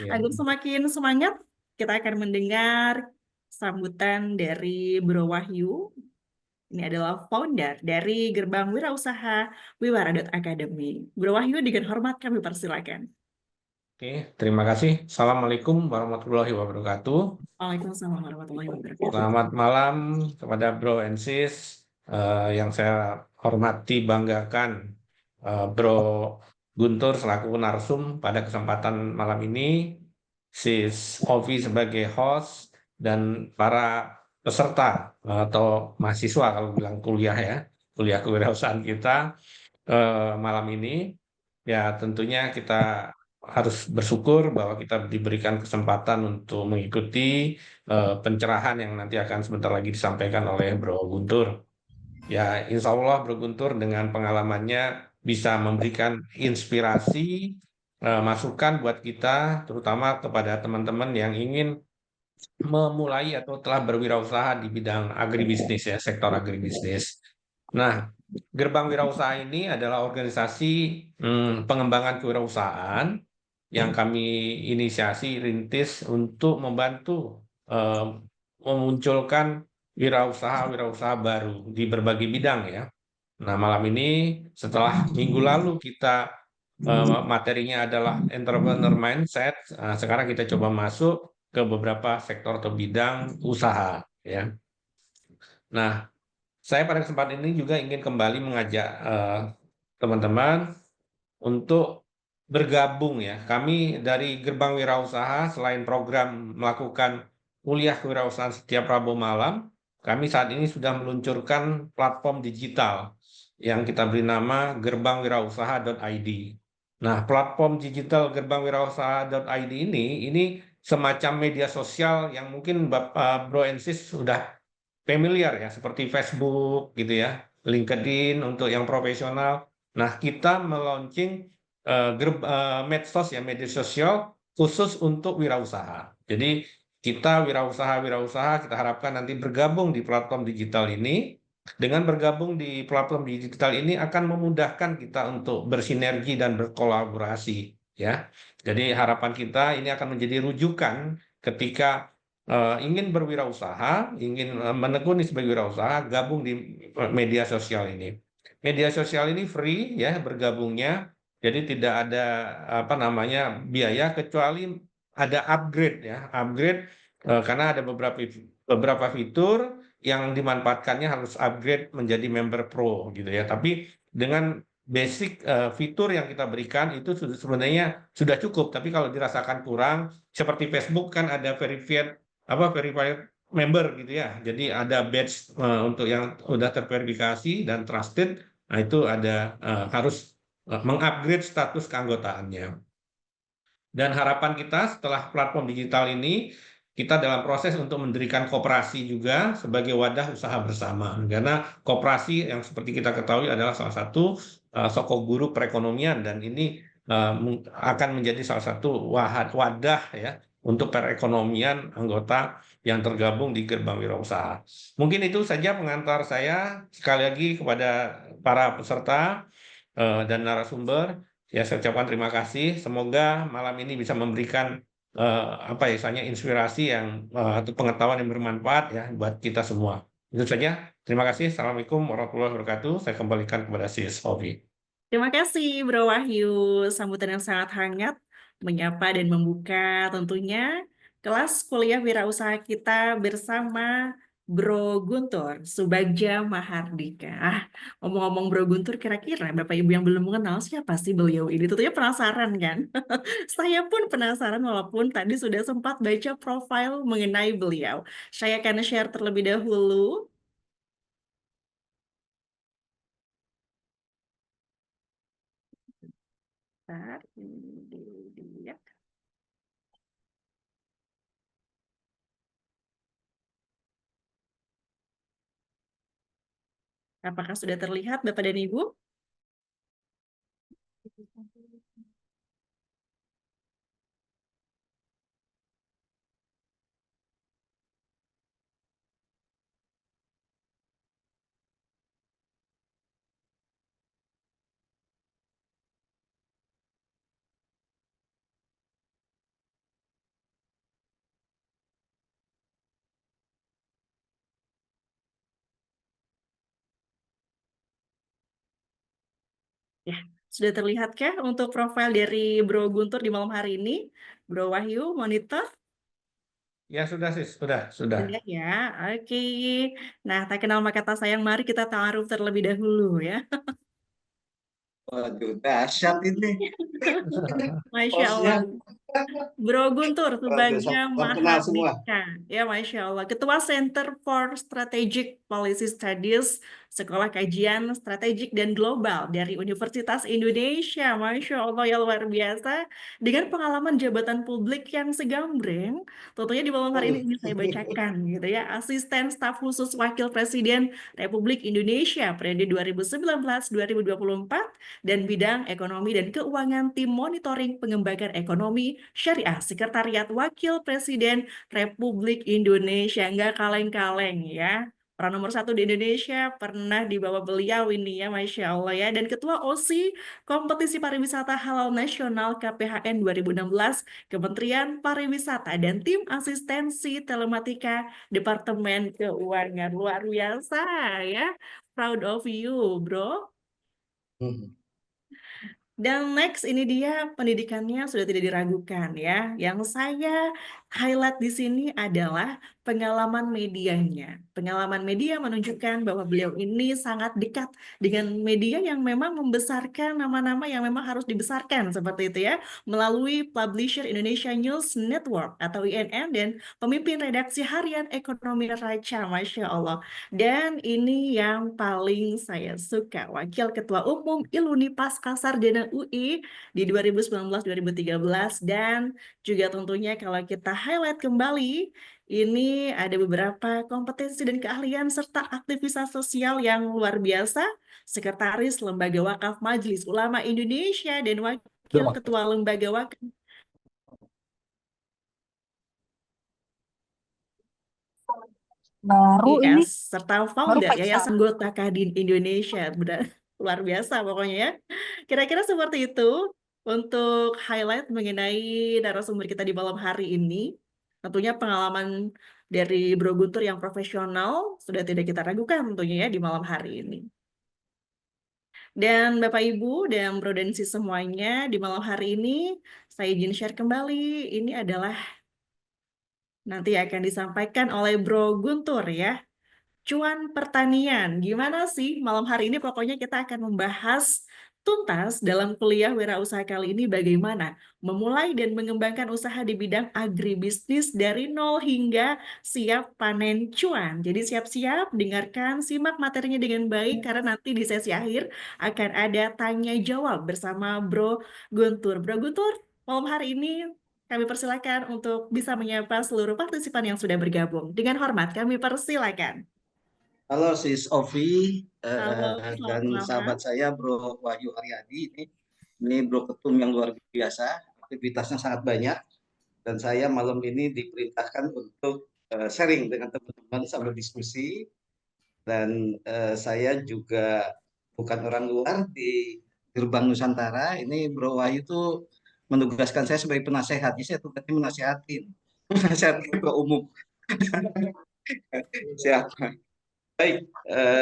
Iya. Agar semakin semangat, kita akan mendengar sambutan dari Bro Wahyu. Ini adalah founder dari Gerbang Wirausaha Wiwara Academy. Bro Wahyu, dengan hormat kami persilakan. Oke, terima kasih. Assalamualaikum warahmatullahi wabarakatuh. Waalaikumsalam warahmatullahi wabarakatuh. Selamat malam kepada Bro and Sis yang saya hormati, banggakan, Bro Guntur selaku narsum pada kesempatan malam ini, Sis Ovi sebagai host, dan para peserta atau mahasiswa kalau bilang kuliah ya, kuliah kewirausahaan kita malam ini. Ya, tentunya kita harus bersyukur bahwa kita diberikan kesempatan untuk mengikuti pencerahan yang nanti akan sebentar lagi disampaikan oleh Bro Guntur. Ya, insya Allah Bro Guntur dengan pengalamannya bisa memberikan inspirasi, masukan buat kita, terutama kepada teman-teman yang ingin memulai atau telah berwirausaha di bidang agribisnis ya, sektor agribisnis. Nah, Gerbang Wirausaha ini adalah organisasi pengembangan kewirausahaan yang kami inisiasi rintis untuk membantu eh, memunculkan wirausaha-wirausaha baru di berbagai bidang ya. Nah, malam ini setelah minggu lalu kita materinya adalah entrepreneur mindset, sekarang kita coba masuk ke beberapa sektor atau bidang usaha ya. Nah, saya pada kesempatan ini juga ingin kembali mengajak teman-teman untuk bergabung ya. Kami dari Gerbang Wirausaha selain program melakukan kuliah kewirausahaan setiap Rabu malam, kami saat ini sudah meluncurkan platform digital yang kita beri nama gerbangwirausaha.id. Nah, platform digital gerbangwirausaha.id ini semacam media sosial yang mungkin Bapak Bro and Sis sudah familiar ya, seperti Facebook gitu ya, LinkedIn untuk yang profesional. Nah, kita meluncing medsos ya, media sosial khusus untuk wirausaha. Jadi kita wirausaha-wirausaha kita harapkan nanti bergabung di platform digital ini. Dengan bergabung di platform digital ini akan memudahkan kita untuk bersinergi dan berkolaborasi ya. Jadi harapan kita ini akan menjadi rujukan ketika ingin berwirausaha, ingin menekuni sebagai wirausaha, gabung di media sosial ini. Media sosial ini free ya bergabungnya, jadi tidak ada apa namanya biaya kecuali ada upgrade ya, upgrade karena ada beberapa fitur yang dimanfaatkannya harus upgrade menjadi member pro gitu ya. Tapi dengan basic fitur yang kita berikan itu sebenarnya sudah cukup. Tapi kalau dirasakan kurang, seperti Facebook kan ada verified member gitu ya. Jadi ada badge untuk yang udah terverifikasi dan trusted. Nah, itu ada harus mengupgrade status keanggotaannya. Dan harapan kita setelah platform digital ini, kita dalam proses untuk mendirikan koperasi juga sebagai wadah usaha bersama. Karena koperasi yang seperti kita ketahui adalah salah satu sokok guru perekonomian dan ini akan menjadi salah satu wadah ya untuk perekonomian anggota yang tergabung di Gerbang Wirausaha. Mungkin itu saja pengantar saya. Sekali lagi kepada para peserta dan narasumber, ya saya ucapkan terima kasih. Semoga malam ini bisa memberikan apa ya, misalnya inspirasi yang atau pengetahuan yang bermanfaat ya buat kita semua. Itu saja. Terima kasih. Assalamualaikum warahmatullahi wabarakatuh. Saya kembalikan kepada Sis Ovi. Terima kasih Bro Wahyu, sambutan yang sangat hangat, menyapa dan membuka tentunya kelas kuliah wirausaha kita bersama Bro Guntur Subagja Mahardika. Ngomong-ngomong Bro Guntur, kira-kira Bapak Ibu yang belum mengenal siapa sih beliau ini? Tentunya penasaran kan? Saya pun penasaran walaupun tadi sudah sempat baca profil mengenai beliau. Saya akan share terlebih dahulu. Bentar, ini dia. Apakah sudah terlihat Bapak dan Ibu? Ya, sudah terlihatkah untuk profil dari Bro Guntur di malam hari ini? Bro Wahyu, monitor? Ya sudah sih, sudah. Sudah ya, oke. Nah, tak kenal maka tak sayang, mari kita taaruf terlebih dahulu ya. Waduh, dahsyat ini Masya Allah. hostnya. Bro Guntur Waduh, sebagai salam kenal semua. Mahardika, ya Masya Allah, Ketua Center for Strategic Policy Studies, Sekolah Kajian Strategik dan Global dari Universitas Indonesia, Masya Allah ya luar biasa, dengan pengalaman jabatan publik yang segambreng, tentunya di malam hari ini Waduh. ingin saya bacakan gitu ya, Asisten Staf Khusus Wakil Presiden Republik Indonesia periode 2019-2024 dan bidang ekonomi dan keuangan tim monitoring pengembangan ekonomi syariah Sekretariat Wakil Presiden Republik Indonesia. Nggak kaleng-kaleng ya. Orang nomor satu di Indonesia pernah dibawa beliau ini ya, Masya Allah ya. Dan Ketua OSI Kompetisi Pariwisata Halal Nasional KPHN 2016, Kementerian Pariwisata dan Tim Asistensi Telematika Departemen Keuangan. Luar biasa ya. Proud of you, bro. Hmm. Dan next ini dia pendidikannya sudah tidak diragukan ya. Yang saya highlight di sini adalah pengalaman medianya. Pengalaman media menunjukkan bahwa beliau ini sangat dekat dengan media yang memang membesarkan nama-nama yang memang harus dibesarkan seperti itu ya. Melalui Publisher Indonesia News Network atau INN dan pemimpin redaksi harian Ekonomi Raca, Masya Allah. Dan ini yang paling saya suka, Wakil Ketua Umum Iluni Pasca Sarjana UI di 2019-2013 dan juga tentunya kalau kita highlight kembali, ini ada beberapa kompetensi dan keahlian serta aktivitas sosial yang luar biasa, Sekretaris Lembaga Wakaf Majelis Ulama Indonesia dan Wakil Tuh. Ketua Lembaga Wakaf Baru ini, IS serta baru founder Faisal. Yayasan Anggota Kadin Indonesia. Benar, luar biasa pokoknya ya. Kira-kira seperti itu untuk highlight mengenai narasumber kita di malam hari ini. Tentunya pengalaman dari Bro Guntur yang profesional sudah tidak kita ragukan tentunya ya di malam hari ini. Dan Bapak Ibu dan Bro dan Sis semuanya di malam hari ini saya izin share kembali. Ini adalah nanti akan disampaikan oleh Bro Guntur ya. Cuan pertanian. Gimana sih malam hari ini pokoknya kita akan membahas tuntas dalam kuliah wirausaha kali ini bagaimana memulai dan mengembangkan usaha di bidang agribisnis dari nol hingga siap panen cuan. Jadi siap-siap, dengarkan, simak materinya dengan baik karena nanti di sesi akhir akan ada tanya jawab bersama Bro Guntur. Bro Guntur, malam hari ini kami persilakan untuk bisa menyapa seluruh partisipan yang sudah bergabung. Dengan hormat kami persilakan. Halo Sis Ovi Halo, selamat dan malam. sahabat saya Bro Wahyu Haryadi ini Bro Ketum yang luar biasa, aktivitasnya sangat banyak dan saya malam ini diperintahkan untuk sharing dengan teman-teman sambil diskusi dan saya juga bukan orang luar di Gerbang Nusantara. Ini Bro Wahyu tuh menugaskan saya sebagai penasehat, jadi saya tugasnya menasehatin, penasehat ketua umum. Siapa? Baik,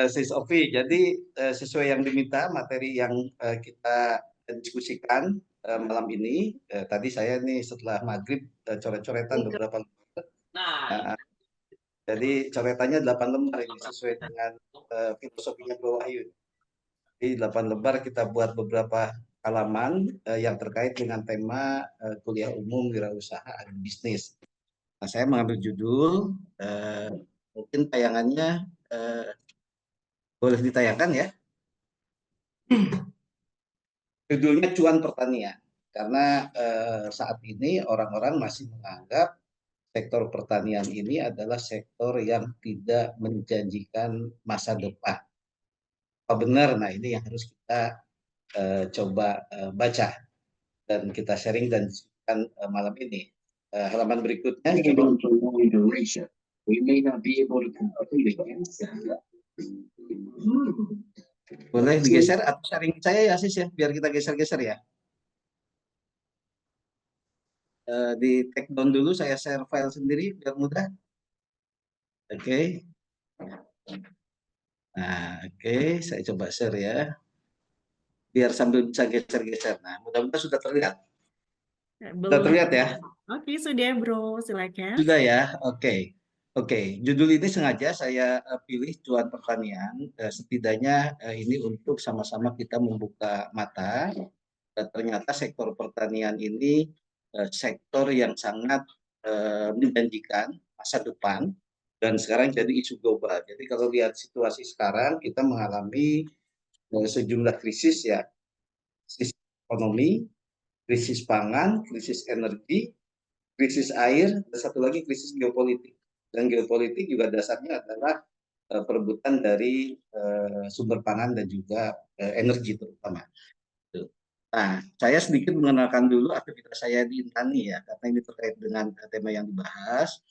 Sis Ovi. Jadi sesuai yang diminta materi yang kita diskusikan malam ini. Tadi saya nih setelah maghrib coret-coretan beberapa. Nah, jadi coretannya 8 lembar ini sesuai dengan filosofinya Bro Wahyu. Di 8 lembar kita buat beberapa halaman yang terkait dengan tema kuliah umum wirausaha agribisnis. Nah, saya mengambil judul, mungkin tayangannya boleh ditayangkan ya. Judulnya Cuan Pertanian. Karena saat ini orang-orang masih menganggap sektor pertanian ini adalah sektor yang tidak menjanjikan masa depan. Apa benar? Nah, ini yang harus kita coba baca dan kita sharing dan diskusikan malam ini. Halaman berikutnya. Boleh digeser atau sharing saya ya Sis ya, biar kita geser-geser ya. Di take down dulu, saya share file sendiri biar mudah. Oke. Nah, oke, saya coba share ya. biar sambil bisa geser-geser. Nah, mudah-mudahan sudah terlihat. Sudah Belum. terlihat ya? Oke, sudah Bro, silakan. Sudah ya? Oke. Oke, judul ini sengaja saya pilih cuan pertanian. Setidaknya ini untuk sama-sama kita membuka mata. Ternyata sektor pertanian ini sektor yang sangat menjanjikan masa depan dan sekarang jadi isu global. Jadi kalau lihat situasi sekarang kita mengalami sejumlah krisis ya, krisis ekonomi, krisis pangan, krisis energi, krisis air, dan satu lagi krisis geopolitik. Dan geopolitik juga dasarnya adalah perebutan dari sumber pangan dan juga energi terutama. Nah, saya sedikit mengenalkan dulu aktivitas saya di Intani ya, karena ini terkait dengan tema yang dibahas.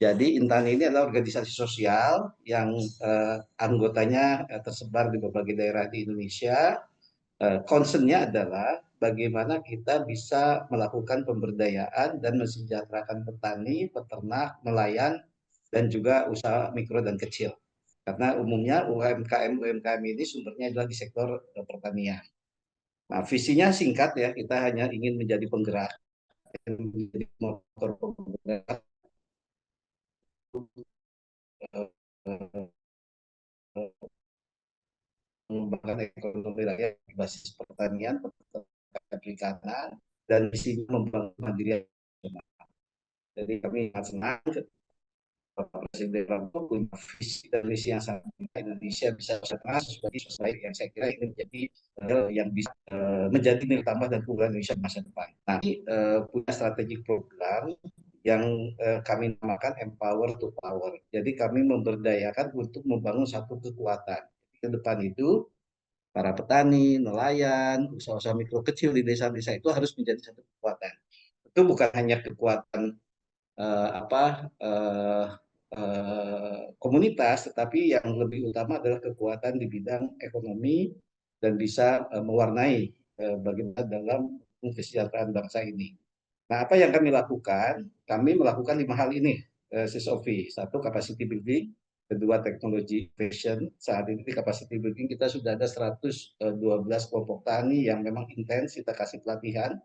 Jadi Intani ini adalah organisasi sosial yang anggotanya tersebar di berbagai daerah di Indonesia. Concernnya adalah bagaimana kita bisa melakukan pemberdayaan dan mensejahterakan petani, peternak, nelayan, dan juga usaha mikro dan kecil. Karena umumnya UMKM ini sumbernya adalah di sektor pertanian. Nah, visinya singkat ya, kita hanya ingin menjadi penggerak, menjadi motor penggerak mengembangkan ekonomi rakyat basis pertanian, perikanan, dan visinya membangun mandiri. Jadi kami sangat senang Bapak Presiden Prabowo punya visi dan misi yang sangat Indonesia bisa bersama sebagai society yang saya kira ini menjadi yang bisa menjadi nilai tambah dan keunggulan Indonesia masa depan. Nah, ini punya strategi program yang kami namakan Empower to Power. Jadi kami memberdayakan untuk membangun satu kekuatan. Ke depan itu para petani, nelayan, usaha-usaha mikro kecil di desa-desa itu harus menjadi satu kekuatan. Itu bukan hanya kekuatan komunitas, tetapi yang lebih utama adalah kekuatan di bidang ekonomi dan bisa mewarnai bagaimana dalam kesejahteraan bangsa ini. Nah, apa yang kami lakukan? Kami melakukan 5 hal ini, SISOVI. Satu, capacity building. Kedua, teknologi innovation. Saat ini di capacity building kita sudah ada 112 kelompok tani yang memang intens kita kasih pelatihan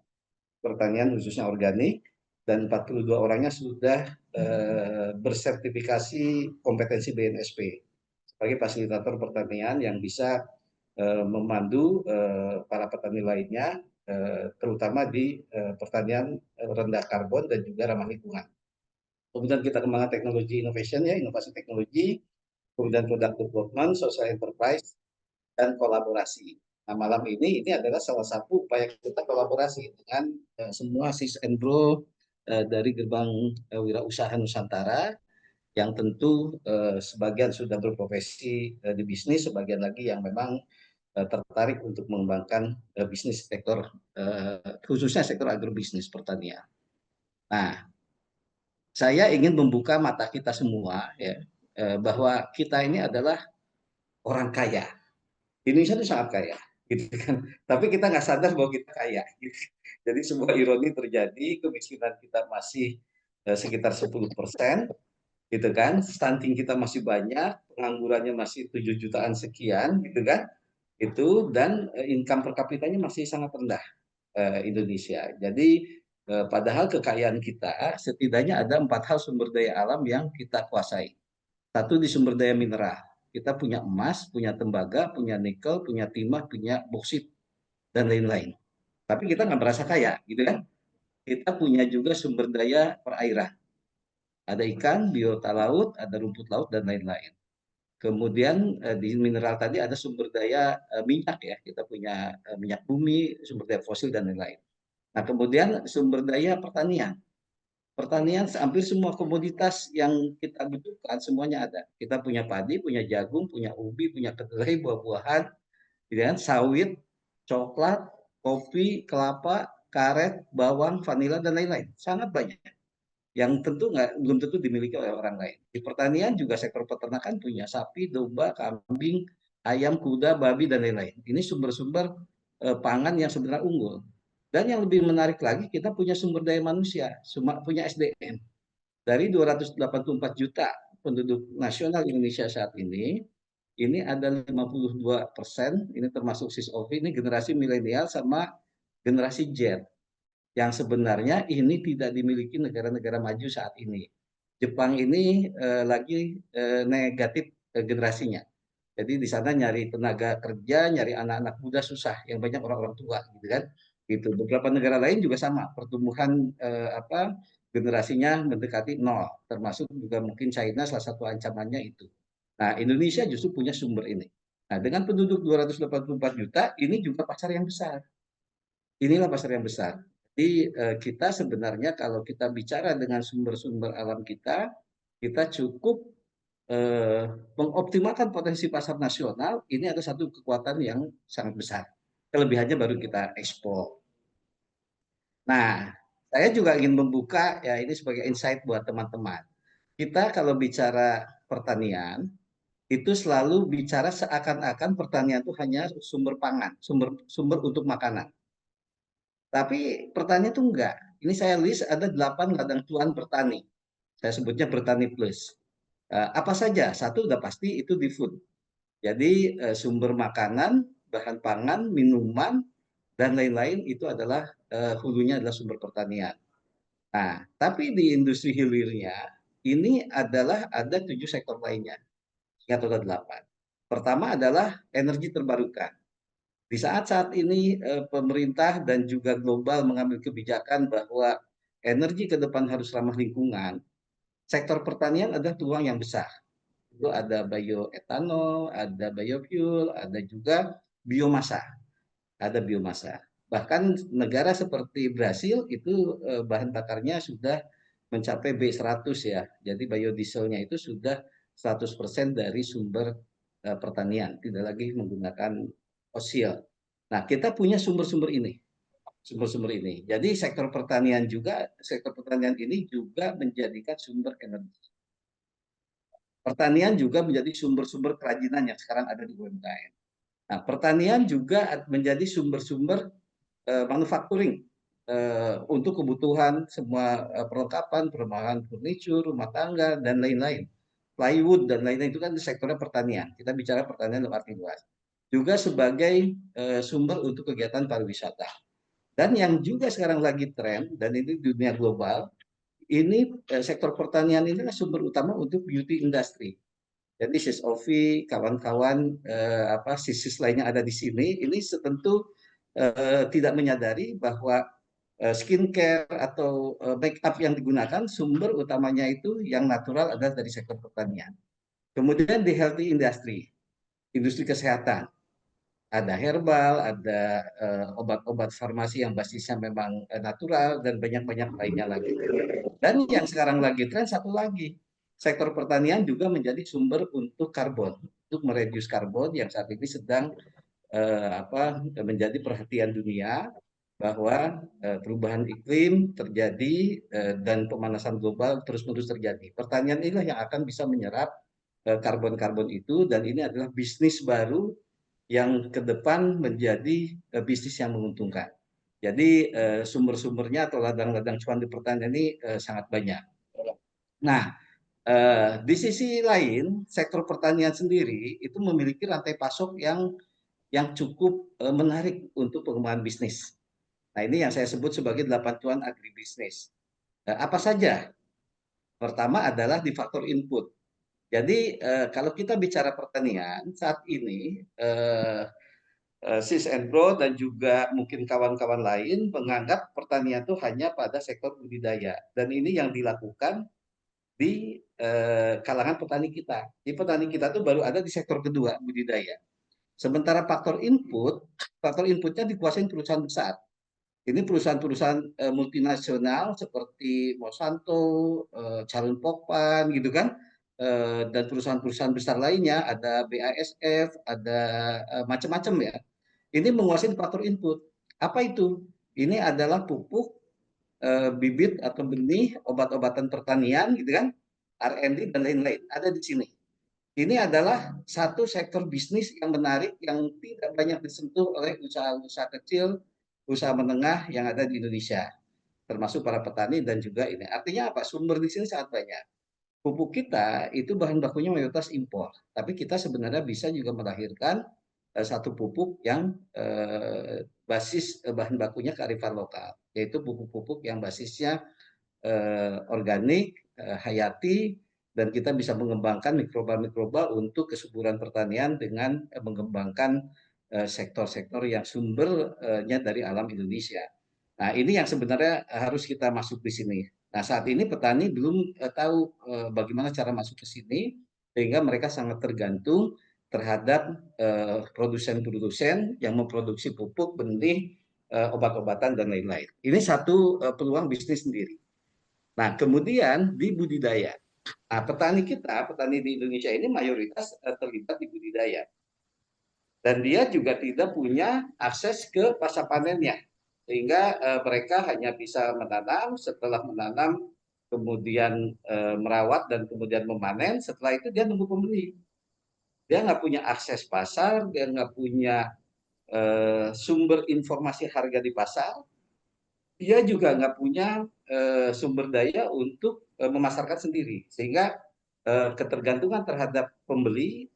pertanian khususnya organik, dan 42 orangnya sudah bersertifikasi kompetensi BNSP sebagai fasilitator pertanian yang bisa memandu para petani lainnya, terutama di pertanian rendah karbon dan juga ramah lingkungan. Kemudian kita kembangkan teknologi innovation ya, inovasi teknologi, kemudian product development, social enterprise, dan kolaborasi. Nah, malam ini adalah salah satu upaya kita kolaborasi dengan semua sis and bro dari gerbang wirausaha Nusantara yang tentu sebagian sudah berprofesi di bisnis, sebagian lagi yang memang tertarik untuk mengembangkan bisnis sektor khususnya sektor agrobisnis pertanian. Nah, saya ingin membuka mata kita semua ya bahwa kita ini adalah orang kaya. Indonesia itu sangat kaya, gitu kan. Tapi kita nggak sadar bahwa kita kaya. Gitu. Jadi sebuah ironi terjadi, kemiskinan kita masih sekitar 10%, gitu kan. Stunting kita masih banyak, penganggurannya masih 7 jutaan sekian, gitu kan. Itu dan income per kapitanya masih sangat rendah Indonesia. Jadi padahal kekayaan kita setidaknya ada 4 hal sumber daya alam yang kita kuasai. Satu di sumber daya mineral. Kita punya emas, punya tembaga, punya nikel, punya timah, punya boksit, dan lain-lain. Tapi kita nggak merasa kaya, gitu kan? Kita punya juga sumber daya perairan. Ada ikan, biota laut, ada rumput laut, dan lain-lain. Kemudian di mineral tadi ada sumber daya minyak ya. Kita punya minyak bumi, sumber daya fosil, dan lain-lain. Nah, kemudian sumber daya pertanian. Pertanian hampir semua komoditas yang kita butuhkan semuanya ada. Kita punya padi, punya jagung, punya ubi, punya kedelai, buah-buahan, sawit, coklat, kopi, kelapa, karet, bawang, vanila, dan lain-lain. Sangat banyak. Yang tentu belum tentu dimiliki oleh orang lain. Di pertanian juga sektor peternakan punya sapi, domba, kambing, ayam, kuda, babi, dan lain-lain. Ini sumber-sumber pangan yang sebenarnya unggul. Dan yang lebih menarik lagi, kita punya sumber daya manusia, punya SDM. Dari 284 juta penduduk nasional Indonesia saat ini, ini ada 52%, ini termasuk SISOV, ini generasi milenial sama generasi Z, yang sebenarnya ini tidak dimiliki negara-negara maju saat ini. Jepang ini lagi negatif generasinya. Jadi di sana nyari tenaga kerja, nyari anak-anak muda susah, yang banyak orang-orang tua, gitu kan. Gitu. Beberapa negara lain juga sama, pertumbuhan generasinya mendekati nol, termasuk juga mungkin China salah satu ancamannya itu. Nah, Indonesia justru punya sumber ini. Nah, dengan penduduk 284 juta, ini juga pasar yang besar. Inilah pasar yang besar. Jadi kita sebenarnya kalau kita bicara dengan sumber-sumber alam kita cukup mengoptimalkan potensi pasar nasional. Ini ada satu kekuatan yang sangat besar. Kelebihannya baru kita ekspor. Nah, saya juga ingin membuka ya ini sebagai insight buat teman-teman. Kita kalau bicara pertanian, itu selalu bicara seakan-akan pertanian itu hanya sumber pangan, sumber untuk makanan. Tapi pertanian itu enggak. Ini saya list ada 8 ladang tuan bertani. Saya sebutnya bertani plus. Apa saja? Satu udah pasti itu di food. Jadi sumber makanan, bahan pangan, minuman, dan lain-lain itu adalah hulunya adalah sumber pertanian. Nah, tapi di industri hilirnya ini adalah ada 7 sektor lainnya. Ingat ada 8. Pertama adalah energi terbarukan. Di saat-saat ini pemerintah dan juga global mengambil kebijakan bahwa energi ke depan harus ramah lingkungan, sektor pertanian adalah peluang yang besar. Itu ada bioetanol, ada biofuel, ada juga biomasa. Ada biomasa. Bahkan negara seperti Brasil itu bahan bakarnya sudah mencapai B100 ya. Jadi biodieselnya itu sudah 100% dari sumber pertanian, tidak lagi menggunakan fosil. Nah, kita punya sumber-sumber ini. Sumber-sumber ini. Jadi sektor pertanian ini juga menjadikan sumber energi. Pertanian juga menjadi sumber-sumber kerajinan yang sekarang ada di UMKM. Nah, pertanian juga menjadi sumber-sumber manufacturing untuk kebutuhan semua perlengkapan, perumahan furniture, rumah tangga, dan lain-lain. Plywood dan lain-lain itu kan sektornya pertanian. Kita bicara pertanian dalam arti luas. Juga sebagai sumber untuk kegiatan pariwisata. Dan yang juga sekarang lagi tren, dan ini dunia global, ini sektor pertanian ini adalah sumber utama untuk beauty industry. Jadi SISOV, kawan-kawan sisis lainnya ada di sini, ini tentu tidak menyadari bahwa skincare atau make up yang digunakan sumber utamanya itu yang natural adalah dari sektor pertanian. Kemudian di healthy industry, industri kesehatan, ada herbal, ada obat-obat farmasi yang basisnya memang natural dan banyak-banyak lainnya lagi. Dan yang sekarang lagi tren satu lagi, sektor pertanian juga menjadi sumber untuk karbon, untuk mereduce karbon yang saat ini sedang menjadi perhatian dunia bahwa perubahan iklim terjadi dan pemanasan global terus-menerus terjadi. Pertanian inilah yang akan bisa menyerap karbon-karbon itu, dan ini adalah bisnis baru yang ke depan menjadi bisnis yang menguntungkan. Jadi sumber-sumbernya atau ladang-ladang cuan di pertanian ini sangat banyak. Nah, di sisi lain, sektor pertanian sendiri itu memiliki rantai pasok yang cukup menarik untuk pengembangan bisnis. Nah, ini yang saya sebut sebagai 8 cuan agribisnis. Apa saja? Pertama adalah di faktor input. Jadi kalau kita bicara pertanian saat ini, Sis and Bro dan juga mungkin kawan-kawan lain menganggap pertanian itu hanya pada sektor budidaya, dan ini yang dilakukan di kalangan petani kita. Di petani kita tuh baru ada di sektor kedua, budidaya. Sementara faktor inputnya dikuasai perusahaan besar. Ini perusahaan-perusahaan multinasional seperti Monsanto, Charles Pokpan gitu kan, dan perusahaan-perusahaan besar lainnya, ada BASF, ada macam-macam ya. Ini menguasai faktor input. Apa itu? Ini adalah pupuk, bibit atau benih, obat-obatan pertanian gitu kan, R&D dan lain-lain ada di sini. Ini adalah satu sektor bisnis yang menarik yang tidak banyak disentuh oleh usaha-usaha kecil, usaha menengah yang ada di Indonesia, termasuk para petani dan juga ini. Artinya apa? Sumber di sini sangat banyak. pupuk kita itu bahan bakunya mayoritas impor, tapi kita sebenarnya bisa juga melahirkan satu pupuk yang basis bahan bakunya kearifan lokal, yaitu pupuk-pupuk yang basisnya organik, hayati, dan kita bisa mengembangkan mikroba-mikroba untuk kesuburan pertanian dengan mengembangkan sektor-sektor yang sumbernya dari alam Indonesia. Nah, ini yang sebenarnya harus kita masuk di sini. Nah, saat ini petani belum tahu bagaimana cara masuk ke sini, sehingga mereka sangat tergantung terhadap produsen-produsen yang memproduksi pupuk, benih, obat-obatan, dan lain-lain. Ini satu peluang bisnis sendiri. Nah, kemudian di budidaya. Nah, petani kita, petani di Indonesia ini mayoritas terlibat di budidaya. Dan dia juga tidak punya akses ke pasca panennya. Sehingga mereka hanya bisa menanam, setelah menanam kemudian merawat dan kemudian memanen, setelah itu dia nunggu pembeli. Dia nggak punya akses pasar, dia nggak punya sumber informasi harga di pasar, dia juga nggak punya sumber daya untuk memasarkan sendiri, sehingga ketergantungan terhadap pembeli,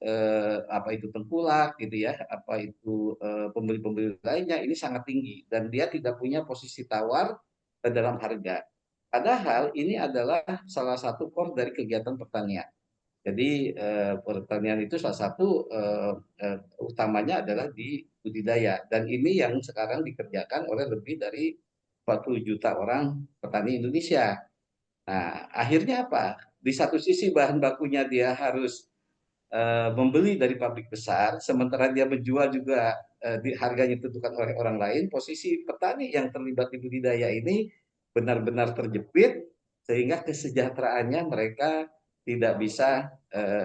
apa itu tengkulak gitu ya, apa itu pembeli-pembeli lainnya ini sangat tinggi, dan dia tidak punya posisi tawar dalam harga. Padahal ini adalah salah satu core dari kegiatan pertanian. Jadi pertanian itu salah satu utamanya adalah di budidaya, dan ini yang sekarang dikerjakan oleh lebih dari 40 juta orang petani Indonesia. Nah, akhirnya apa? Di satu sisi bahan bakunya dia harus membeli dari pabrik besar, sementara dia menjual juga harganya ditentukan oleh orang lain. Posisi petani yang terlibat di budidaya ini benar-benar terjepit, sehingga kesejahteraannya mereka tidak bisa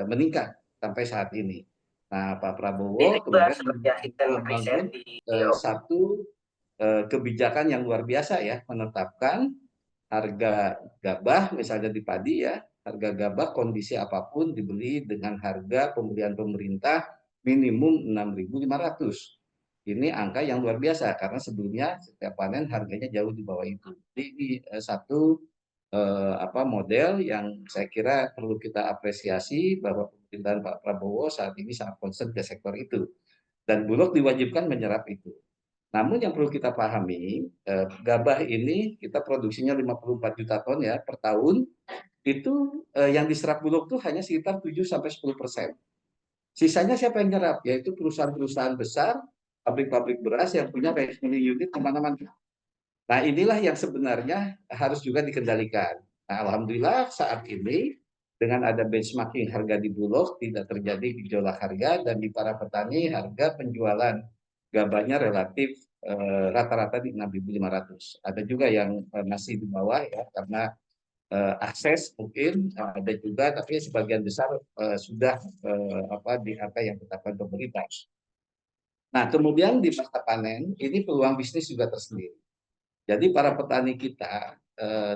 meningkat sampai saat ini. Nah, Pak Prabowo kemarin membangun satu kebijakan yang luar biasa ya, menetapkan harga gabah misalnya di padi ya, harga gabah kondisi apapun dibeli dengan harga pembelian pemerintah minimum 6.500. Ini angka yang luar biasa karena sebelumnya setiap panen harganya jauh di bawah itu. Jadi ini satu model yang saya kira perlu kita apresiasi, bahwa pemerintahan Pak Prabowo saat ini sangat concern ke sektor itu, dan Bulog diwajibkan menyerap itu. Namun yang perlu kita pahami, gabah ini kita produksinya 54 juta ton ya per tahun, itu yang diserap Bulog itu hanya sekitar 7-10%. Sisanya siapa yang nyerap? Yaitu perusahaan-perusahaan besar, pabrik-pabrik beras yang punya rice milling unit kemana-mana. Nah, inilah yang sebenarnya harus juga dikendalikan. Nah, alhamdulillah saat ini dengan ada benchmarking harga di Bulog tidak terjadi gejolak harga, dan di para petani harga penjualan gabahnya relatif rata-rata di 6.500. Ada juga yang masih di bawah ya karena akses mungkin ada juga, tapi sebagian besar sudah di harga yang ditetapkan pemerintah. Nah, kemudian di pasca panen ini peluang bisnis juga tersendiri. Jadi para petani kita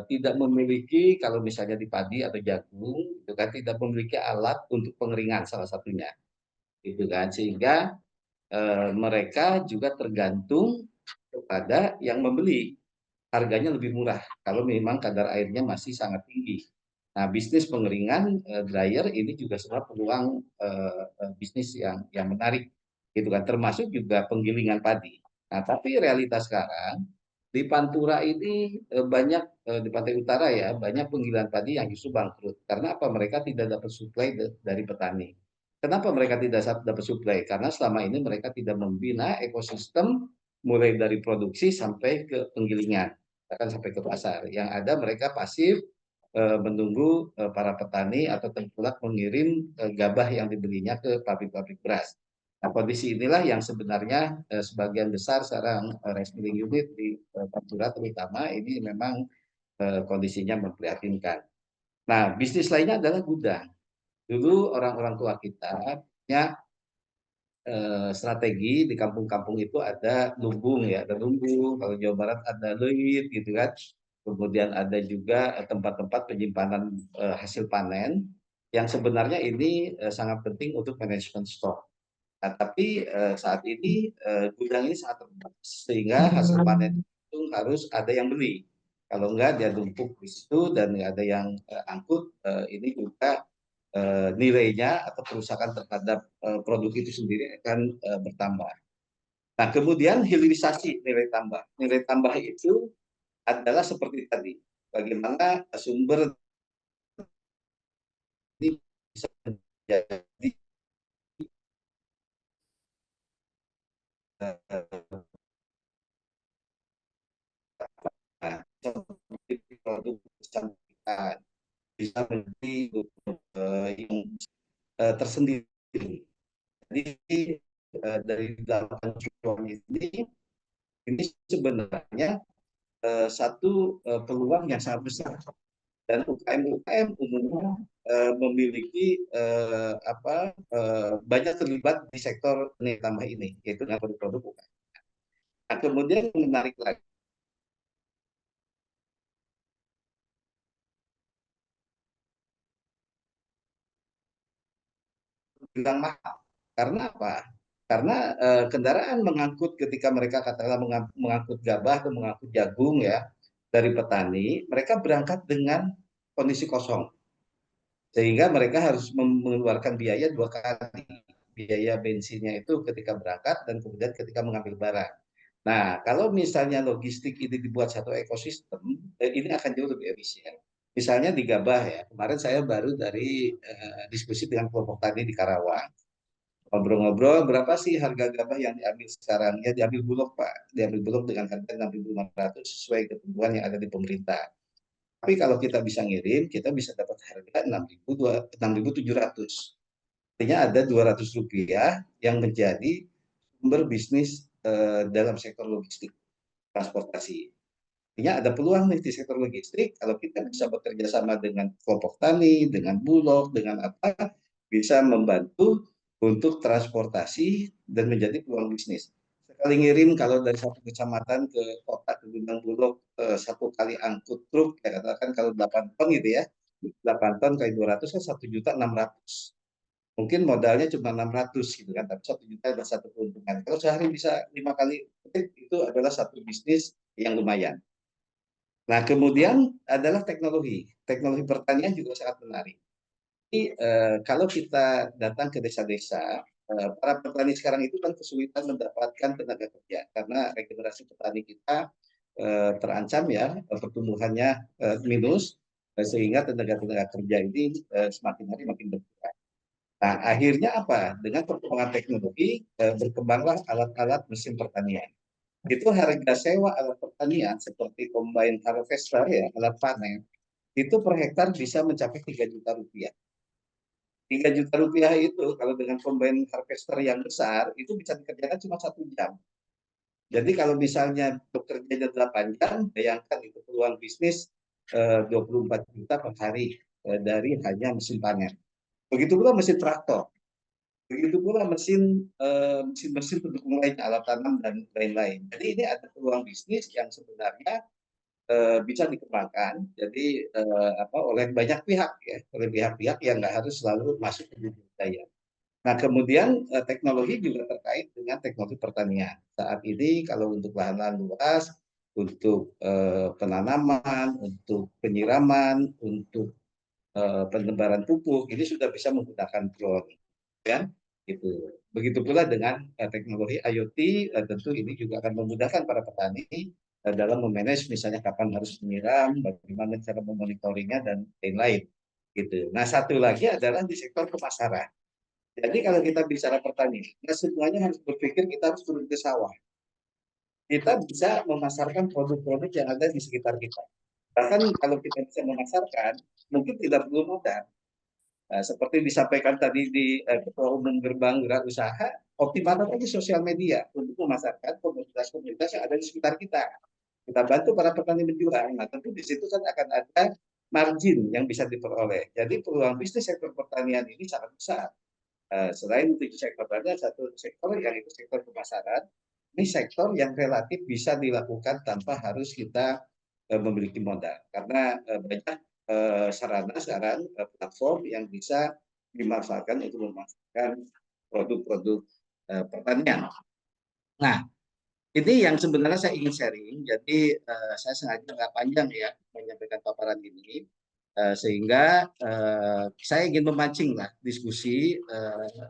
tidak memiliki, kalau misalnya di padi atau jagung, itu kan tidak memiliki alat untuk pengeringan salah satunya, gitu kan, sehingga mereka juga tergantung kepada yang membeli, harganya lebih murah kalau memang kadar airnya masih sangat tinggi. Nah, bisnis pengeringan dryer ini juga sebenarnya peluang bisnis yang menarik, gitu kan, termasuk juga penggilingan padi. Nah, tapi realitas sekarang di Pantura ini banyak di pantai utara ya, banyak penggilingan padi yang justru bangkrut. Karena apa? Mereka tidak dapat suplai dari petani. Kenapa mereka tidak dapat suplai? Karena selama ini mereka tidak membina ekosistem mulai dari produksi sampai ke penggilingan, bahkan sampai ke pasar. Yang ada mereka pasif menunggu para petani atau tengkulak mengirim gabah yang dibelinya ke pabrik-pabrik beras. Nah, kondisi inilah yang sebenarnya sebagian besar sekarang rice milling unit di Pantura terutama ini memang kondisinya memprihatinkan. Nah, bisnis lainnya adalah gudang. Dulu orang-orang tua kita punya strategi di kampung-kampung itu ada lumbung ya, ada lumbung. Kalau Jawa Barat ada leuit gitu kan. Kemudian ada juga tempat-tempat penyimpanan hasil panen yang sebenarnya ini sangat penting untuk manajemen stok. Nah, tapi saat ini gudang ini sangat terbatas, sehingga hasil panen itu harus ada yang beli. Kalau enggak dia numpuk di situ dan nggak ada yang angkut, ini juga nilainya atau kerusakan terhadap produk itu sendiri akan bertambah. Nah, kemudian hilirisasi nilai tambah. Nilai tambah itu adalah seperti tadi, bagaimana sumber ini bisa menjadi seperti produk kecantikan, bisa menjadi yang tersendiri. Jadi dari 8 juta ini sebenarnya satu peluang yang sangat besar dan UKM-UKM umumnya memiliki banyak terlibat di sektor nilai tambah ini, yaitu dengan produk-produk UKM. Nah, kemudian yang menarik lagi, bilang mahal. Karena apa? Karena kendaraan mengangkut ketika mereka katakanlah mengangkut gabah atau mengangkut jagung ya dari petani, mereka berangkat dengan kondisi kosong. Sehingga mereka harus mengeluarkan biaya dua kali. Biaya bensinnya itu ketika berangkat dan kemudian ketika mengambil barang. Nah, kalau misalnya logistik ini dibuat satu ekosistem, ini akan jauh lebih efisien. Misalnya di Gabah ya, kemarin saya baru dari diskusi dengan kelompok tani di Karawang. Ngobrol-ngobrol, berapa sih harga gabah yang diambil sekarang? Ya diambil bulog Pak, diambil bulog dengan harga 6.500 sesuai ketentuan yang ada di pemerintah. Tapi kalau kita bisa ngirim, kita bisa dapat harga 6.700. Artinya ada Rp200 yang menjadi sumber bisnis dalam sektor logistik transportasi. Artinya ada peluang nih di sektor logistik kalau kita bisa bekerja sama dengan kelompok tani, dengan bulog, dengan apa bisa membantu untuk transportasi dan menjadi peluang bisnis. Sekali ngirim kalau dari satu kecamatan ke kota ke Gunung Bulog satu kali angkut truk ya katakan kalau 8 ton gitu ya. 8 ton kali 200 kan 1.600.000. Mungkin modalnya cuma 600 gitu kan, tapi 1 juta adalah satu keuntungan. Kalau sehari bisa 5 kali itu adalah satu bisnis yang lumayan. Nah, kemudian adalah teknologi. Teknologi pertanian juga sangat menarik. Jadi, kalau kita datang ke desa-desa, para petani sekarang itu kan kesulitan mendapatkan tenaga kerja karena regenerasi petani kita terancam ya, pertumbuhannya minus, sehingga tenaga-tenaga kerja ini semakin hari makin berkurang. Nah, akhirnya apa? Dengan perkembangan teknologi, berkembanglah alat-alat mesin pertanian. Itu harga sewa alat pertanian seperti combine harvester ya, alat panen, itu per hektar bisa mencapai 3 juta rupiah. 3 juta rupiah itu kalau dengan combine harvester yang besar, itu bisa dikerjakan cuma 1 jam. Jadi kalau misalnya bekerjanya 8 jam, bayangkan itu peluang bisnis 24 juta per hari dari hanya mesin panen. Begitu pula mesin traktor. Begitu pula mesin-mesin pendukung lain, alat tanam dan lain-lain. Jadi ini ada peluang bisnis yang sebenarnya bisa dikembangkan. Jadi oleh banyak pihak ya, oleh pihak-pihak yang nggak harus selalu masuk ke dunia daya. Nah kemudian teknologi juga terkait dengan teknologi pertanian. Saat ini kalau untuk lahan-lahan luas, untuk penanaman, untuk penyiraman, untuk penebaran pupuk, ini sudah bisa menggunakan drone ya gitu. Begitu pula dengan teknologi IoT, tentu ini juga akan memudahkan para petani dalam memanage misalnya kapan harus menyiram, bagaimana cara memonitoringnya dan lain-lain gitu. Nah, satu lagi adalah di sektor pemasaran. Jadi kalau kita bicara pertanian, nah semuanya harus berpikir kita harus turun ke sawah. Kita bisa memasarkan produk-produk yang ada di sekitar kita. Bahkan kalau kita bisa memasarkan, mungkin tidak perlu modal. Nah, seperti disampaikan tadi di Ketua Umum Gerbang Wirausaha, optimalkan aja sosial media untuk memasarkan komunitas-komunitas yang ada di sekitar kita. Kita bantu para petani berjuang. Nah, tentu di situ kan akan ada margin yang bisa diperoleh. Jadi peluang bisnis sektor pertanian ini sangat besar. Selain 7 sektor ada satu sektor yang itu sektor pemasaran. Ini sektor yang relatif bisa dilakukan tanpa harus kita memiliki modal. Karena banyak sarana sekarang platform yang bisa dimanfaatkan untuk memasarkan produk-produk pertanian. Nah, Ini yang sebenarnya saya ingin sharing. Jadi saya sengaja nggak panjang ya menyampaikan paparan ini, sehingga saya ingin memancing lah diskusi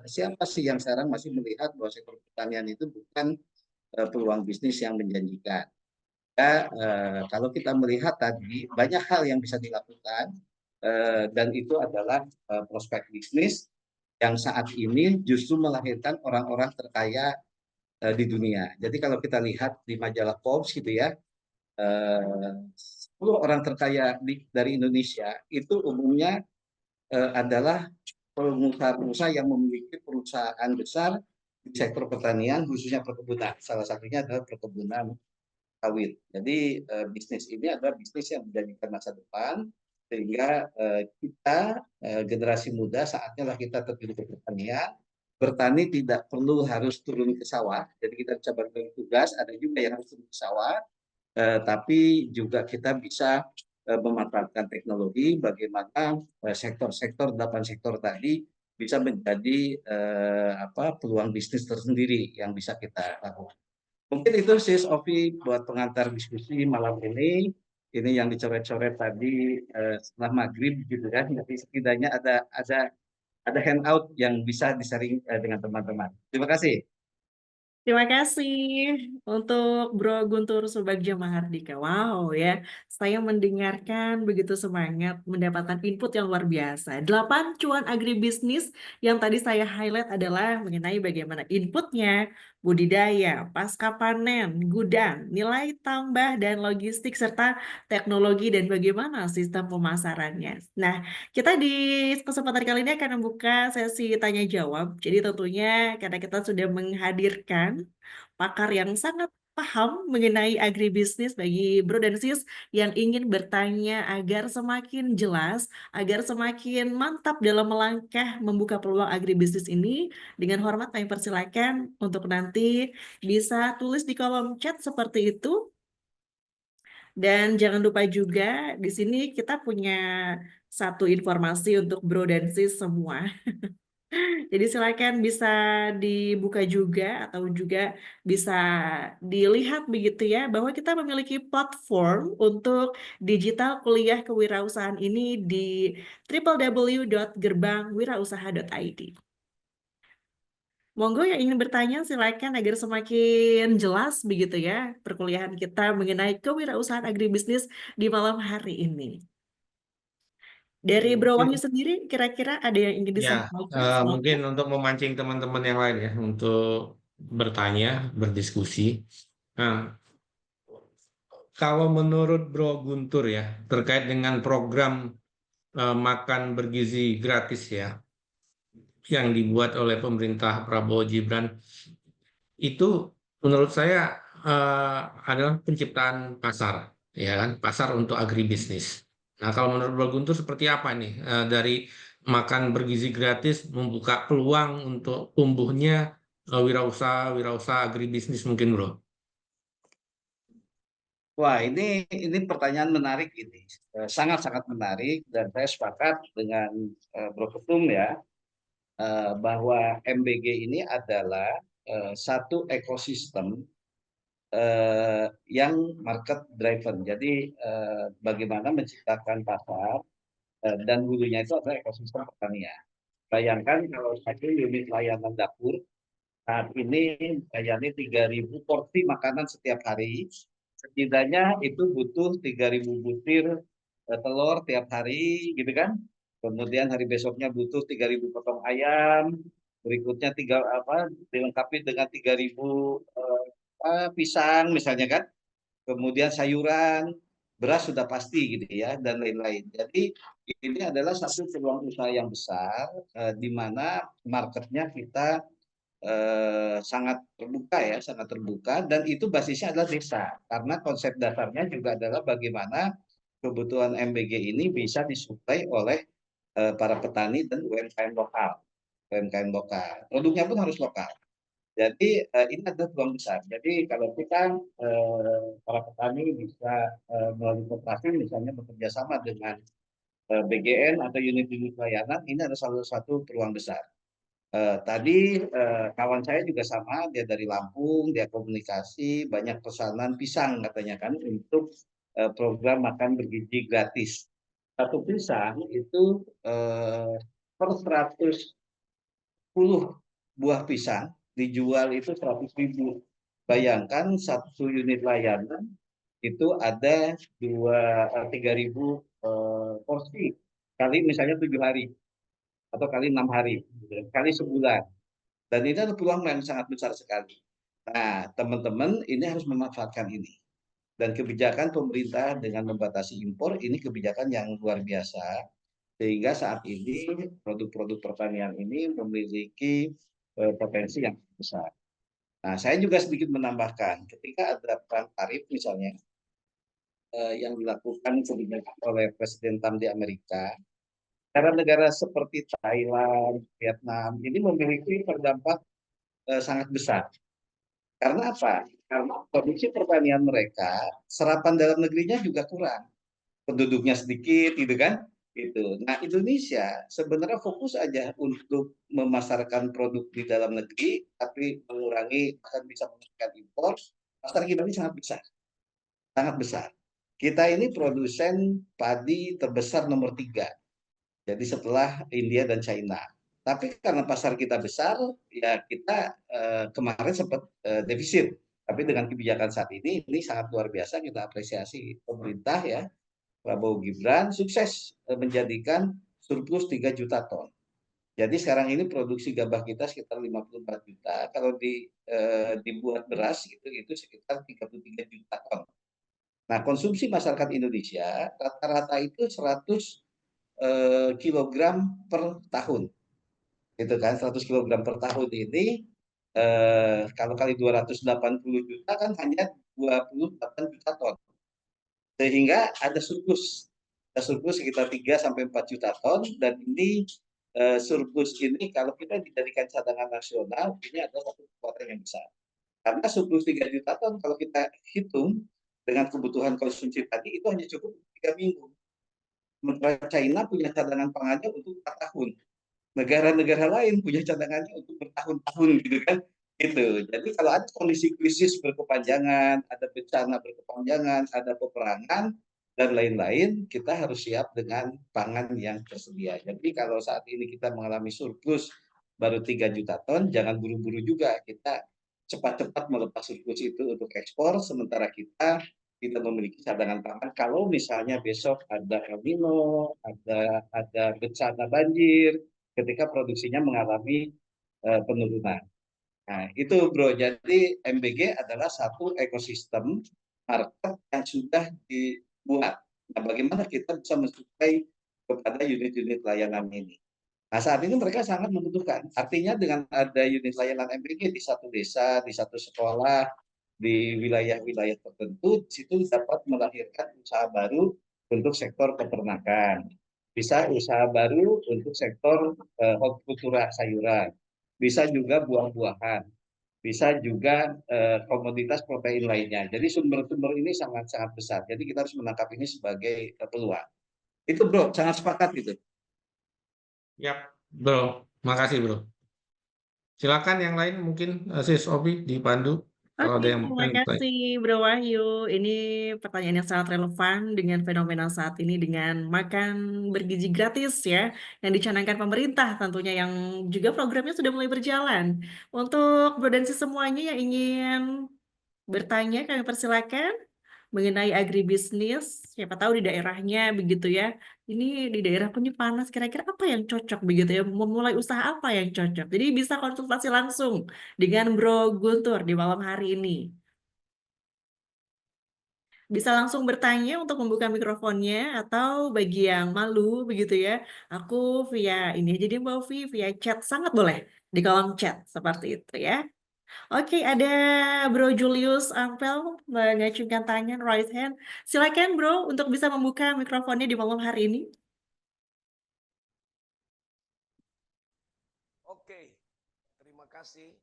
siapa sih yang sekarang masih melihat bahwa sektor pertanian itu bukan peluang bisnis yang menjanjikan. Ya, kalau kita melihat tadi banyak hal yang bisa dilakukan dan itu adalah prospek bisnis yang saat ini justru melahirkan orang-orang terkaya di dunia. Jadi kalau kita lihat di majalah Forbes gitu ya, 10 orang terkaya dari Indonesia itu umumnya adalah pengusaha-pengusaha yang memiliki perusahaan besar di sektor pertanian, khususnya perkebunan. Salah satunya adalah perkebunan sawit. Jadi bisnis ini adalah bisnis yang menjanjikan masa depan, sehingga kita generasi muda saatnya lah kita terjun ke pertanian. Bertani tidak perlu harus turun ke sawah, jadi kita bisa berbagi tugas. Ada juga yang harus turun ke sawah, tapi juga kita bisa memanfaatkan teknologi. Bagaimana sektor-sektor 8 sektor tadi bisa menjadi peluang bisnis tersendiri yang bisa kita lakukan. Mungkin itu sih Ovi buat pengantar diskusi malam ini. Ini yang dicoret-coret tadi setelah maghrib gitu kan. Jadi setidaknya ada handout yang bisa disaring dengan teman-teman. Terima kasih. Terima kasih untuk Bro Guntur Subagja Mahardika. Wow ya, saya mendengarkan begitu semangat, mendapatkan input yang luar biasa. 8 cuan agribisnis yang tadi saya highlight adalah mengenai bagaimana inputnya, budidaya, pasca panen, gudang, nilai tambah dan logistik, serta teknologi dan bagaimana sistem pemasarannya. Nah, kita di kesempatan kali ini akan membuka sesi tanya jawab. Jadi tentunya karena kita sudah menghadirkan pakar yang sangat paham mengenai agribisnis bagi Bro dan Sis yang ingin bertanya agar semakin jelas, agar semakin mantap dalam melangkah membuka peluang agribisnis ini. Dengan hormat kami persilakan untuk nanti bisa tulis di kolom chat seperti itu. Dan jangan lupa juga di sini kita punya satu informasi untuk Bro dan Sis semua. Jadi silakan bisa dibuka juga atau juga bisa dilihat begitu ya bahwa kita memiliki platform untuk digital kuliah kewirausahaan ini di www.gerbangwirausaha.id. Monggo yang ingin bertanya silakan agar semakin jelas begitu ya perkuliahan kita mengenai kewirausahaan agribisnis di malam hari ini. Dari Bro Mungkin Wahyu sendiri kira-kira ada yang ingin ya, disampaikan? mungkin Silakan. untuk memancing teman-teman yang lain ya untuk bertanya, berdiskusi. Nah, kalau menurut Bro Guntur ya terkait dengan program makan bergizi gratis ya yang dibuat oleh pemerintah Prabowo Gibran itu menurut saya adalah penciptaan pasar, ya kan, pasar untuk agribisnis. Nah, kalau menurut Bro Guntur seperti apa nih dari makan bergizi gratis membuka peluang untuk tumbuhnya wirausaha agribisnis mungkin, Bro? Wah, ini pertanyaan menarik ini. Sangat-sangat menarik dan saya sepakat dengan Bro Ketum ya, bahwa MBG ini adalah satu ekosistem yang market driven. Jadi bagaimana menciptakan pasar dan hulunya itu adalah ekosistem pertanian. Bayangkan kalau satu unit layanan dapur saat ini melayani 3.000 porsi makanan setiap hari. Setidaknya itu butuh 3.000 butir telur tiap hari, gitu kan? Kemudian hari besoknya butuh 3.000 potong ayam, berikutnya dilengkapi dengan 3.000 pisang misalnya kan, kemudian sayuran, beras sudah pasti gitu ya, dan lain-lain. Jadi ini adalah satu peluang usaha yang besar di mana marketnya kita sangat terbuka ya, sangat terbuka, dan itu basisnya adalah desa. Karena konsep dasarnya juga adalah bagaimana kebutuhan MBG ini bisa disuplai oleh para petani dan UMKM lokal. UMKM lokal. Produknya pun harus lokal. Jadi ini adalah peluang besar. Jadi kalau kita para petani bisa melalui koperasi misalnya bekerja sama dengan BGN atau unit-unit layanan, ini adalah salah satu peluang besar. Tadi kawan saya juga sama, dia dari Lampung, dia komunikasi, banyak pesanan pisang katanya kan untuk program makan bergizi gratis. Satu pisang itu per 110 buah pisang dijual itu 100.000. Bayangkan satu unit layanan itu ada 3.000 porsi kali misalnya 7 hari atau kali 6 hari, kali sebulan. Dan ini adalah peluang yang sangat besar sekali. Nah, teman-teman ini harus memanfaatkan ini. Dan kebijakan pemerintah dengan membatasi impor ini kebijakan yang luar biasa. Sehingga saat ini produk-produk pertanian ini memiliki potensi yang besar. Nah, saya juga sedikit menambahkan, ketika ada perang tarif misalnya yang dilakukan kebijakan oleh Presiden Trump di Amerika, negara-negara seperti Thailand, Vietnam ini memiliki terdampak sangat besar. Karena apa? Karena produksi pertanian mereka, serapan dalam negerinya juga kurang. Penduduknya sedikit, gitu kan? Itu. Nah, Indonesia sebenarnya fokus aja untuk memasarkan produk di dalam negeri, tapi mengurangi, bahkan bisa meningkatkan impor. Pasar kita ini sangat besar. Sangat besar. Kita ini produsen padi terbesar nomor 3. Jadi setelah India dan China. Tapi karena pasar kita besar, ya kita kemarin sempat defisit. Tapi dengan kebijakan saat ini sangat luar biasa, kita apresiasi pemerintah ya, Prabowo Gibran sukses menjadikan surplus 3 juta ton. Jadi sekarang ini produksi gabah kita sekitar 54 juta, kalau dibuat beras itu sekitar 33 juta ton. Nah, konsumsi masyarakat Indonesia rata-rata itu 100 kilogram per tahun. Gitu kan, 100 kilogram per tahun ini kalau kali 280 juta kan hanya 28 juta ton. Sehingga ada surplus. Ada surplus sekitar 3 sampai 4 juta ton, dan ini surplus ini kalau kita dijadikan cadangan nasional, ini adalah satu kekuatan yang besar. Karena surplus 3 juta ton kalau kita hitung dengan kebutuhan konsumsi tadi itu hanya cukup 3 minggu. Sementara China punya cadangan pangannya untuk 4 tahun. Negara-negara lain punya cadangannya untuk bertahun-tahun, gitu kan. Itu. Jadi kalau ada kondisi krisis berkepanjangan, ada bencana berkepanjangan, ada peperangan dan lain-lain, kita harus siap dengan pangan yang tersedia. Jadi kalau saat ini kita mengalami surplus baru 3 juta ton, jangan buru-buru juga. Kita cepat-cepat melepas surplus itu untuk ekspor, sementara kita tidak memiliki cadangan pangan. Kalau misalnya besok ada El Nino, ada bencana banjir, ketika produksinya mengalami penurunan. Nah, itu Bro. Jadi MBG adalah satu ekosistem market yang sudah dibuat. Nah, bagaimana kita bisa mensuplai kepada unit-unit layanan ini? Nah, saat ini mereka sangat membutuhkan. Artinya dengan ada unit layanan MBG di satu desa, di satu sekolah, di wilayah-wilayah tertentu, di situ dapat melahirkan usaha baru untuk sektor peternakan. Bisa usaha baru untuk sektor hortikultura sayuran. Bisa juga buah-buahan. Bisa juga komoditas protein lainnya. Jadi sumber-sumber ini sangat-sangat besar. Jadi kita harus menangkap ini sebagai peluang. Itu Bro, sangat sepakat gitu. Yap, Bro. Makasih, Bro. Silakan yang lain mungkin Sis Ovi dipandu kalau Oke, ada yang mau terima kasih Bro Wahyu. Ini pertanyaan yang sangat relevan dengan fenomena saat ini dengan makan bergizi gratis ya, yang dicanangkan pemerintah tentunya, yang juga programnya sudah mulai berjalan. Untuk Bro dan Sis semuanya yang ingin bertanya, kami persilakan mengenai agribisnis, siapa tahu di daerahnya begitu ya. Ini di daerahku ini panas, kira-kira apa yang cocok begitu ya? Memulai usaha apa yang cocok? Jadi bisa konsultasi langsung dengan Bro Guntur di malam hari ini. Bisa langsung bertanya untuk membuka mikrofonnya, atau bagi yang malu begitu ya, aku via ini aja deh Mbak Ovi, via chat sangat boleh di kolom chat seperti itu ya. Oke, ada Bro Julius Ampel mengacungkan tangan right hand. Silakan Bro untuk bisa membuka mikrofonnya di malam hari ini. Oke, terima kasih.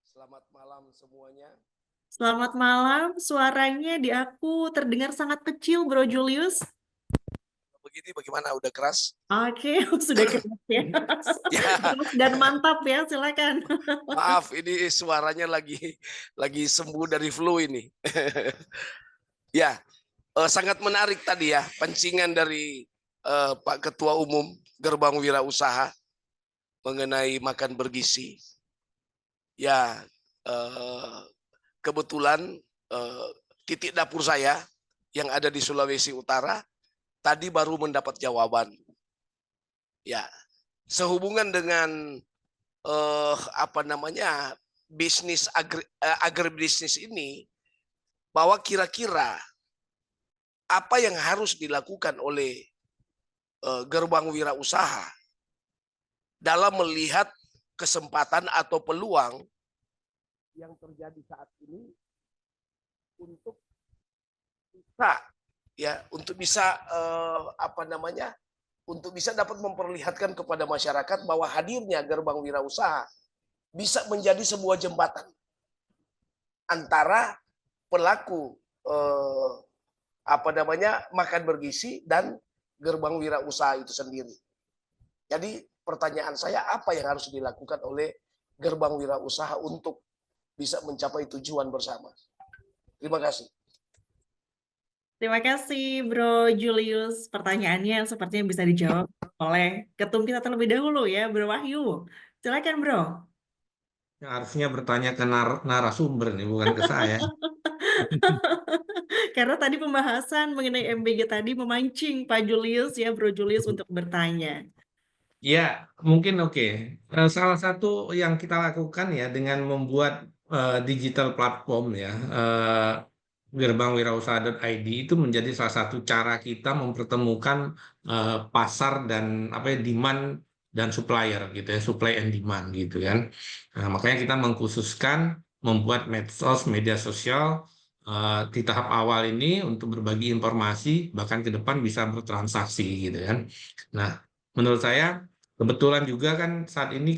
Selamat malam semuanya. Selamat malam, suaranya di aku terdengar sangat kecil Bro Julius. begini bagaimana? Udah keras? Oke, sudah keras ya. Ya, Keras dan mantap ya, silakan. maaf ini suaranya lagi sembuh dari flu ini. Ya, sangat menarik tadi ya pancingan dari Pak Ketua Umum Gerbang Wirausaha mengenai makan bergizi. Ya, eh, kebetulan titik dapur saya yang ada di Sulawesi Utara tadi baru mendapat jawaban. Ya, sehubungan dengan bisnis agribisnis ini, bahwa kira-kira apa yang harus dilakukan oleh gerbang wirausaha dalam melihat kesempatan atau peluang yang terjadi saat ini untuk bisa untuk bisa dapat memperlihatkan kepada masyarakat bahwa hadirnya gerbang wirausaha bisa menjadi sebuah jembatan antara pelaku makan bergizi dan gerbang wirausaha itu sendiri. Jadi pertanyaan saya, apa yang harus dilakukan oleh gerbang wirausaha untuk bisa mencapai tujuan bersama? Terima kasih. Terima kasih Bro Julius. Pertanyaannya sepertinya bisa dijawab oleh ketum kita terlebih dahulu ya, Bro Wahyu. Silakan Bro. Harusnya bertanya ke narasumber nih, bukan ke saya. Karena tadi pembahasan mengenai MBG tadi memancing Pak Julius ya, Bro Julius untuk bertanya. Ya, mungkin oke. Salah satu yang kita lakukan ya dengan membuat digital platform ya, gerbangwirausaha.id itu menjadi salah satu cara kita mempertemukan pasar dan demand dan supplier gitu ya, supply and demand gitu kan. Nah, makanya kita mengkhususkan membuat medsos, media sosial di tahap awal ini untuk berbagi informasi, bahkan ke depan bisa bertransaksi gitu kan. Nah, menurut saya kebetulan juga kan saat ini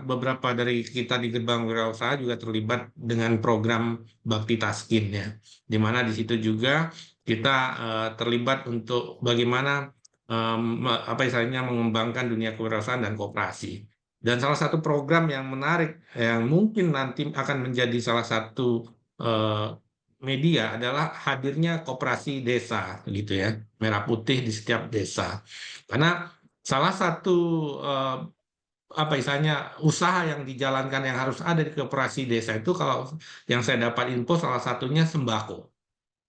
beberapa dari kita di Gerbang Wirausaha juga terlibat dengan program Bakti Taskin ya, di mana di situ juga kita terlibat untuk bagaimana mengembangkan dunia kewirausahaan dan koperasi. Dan salah satu program yang menarik yang mungkin nanti akan menjadi salah satu media adalah hadirnya koperasi desa gitu ya, merah putih di setiap desa. Karena salah satu usaha yang dijalankan yang harus ada di koperasi desa itu, kalau yang saya dapat info, salah satunya sembako,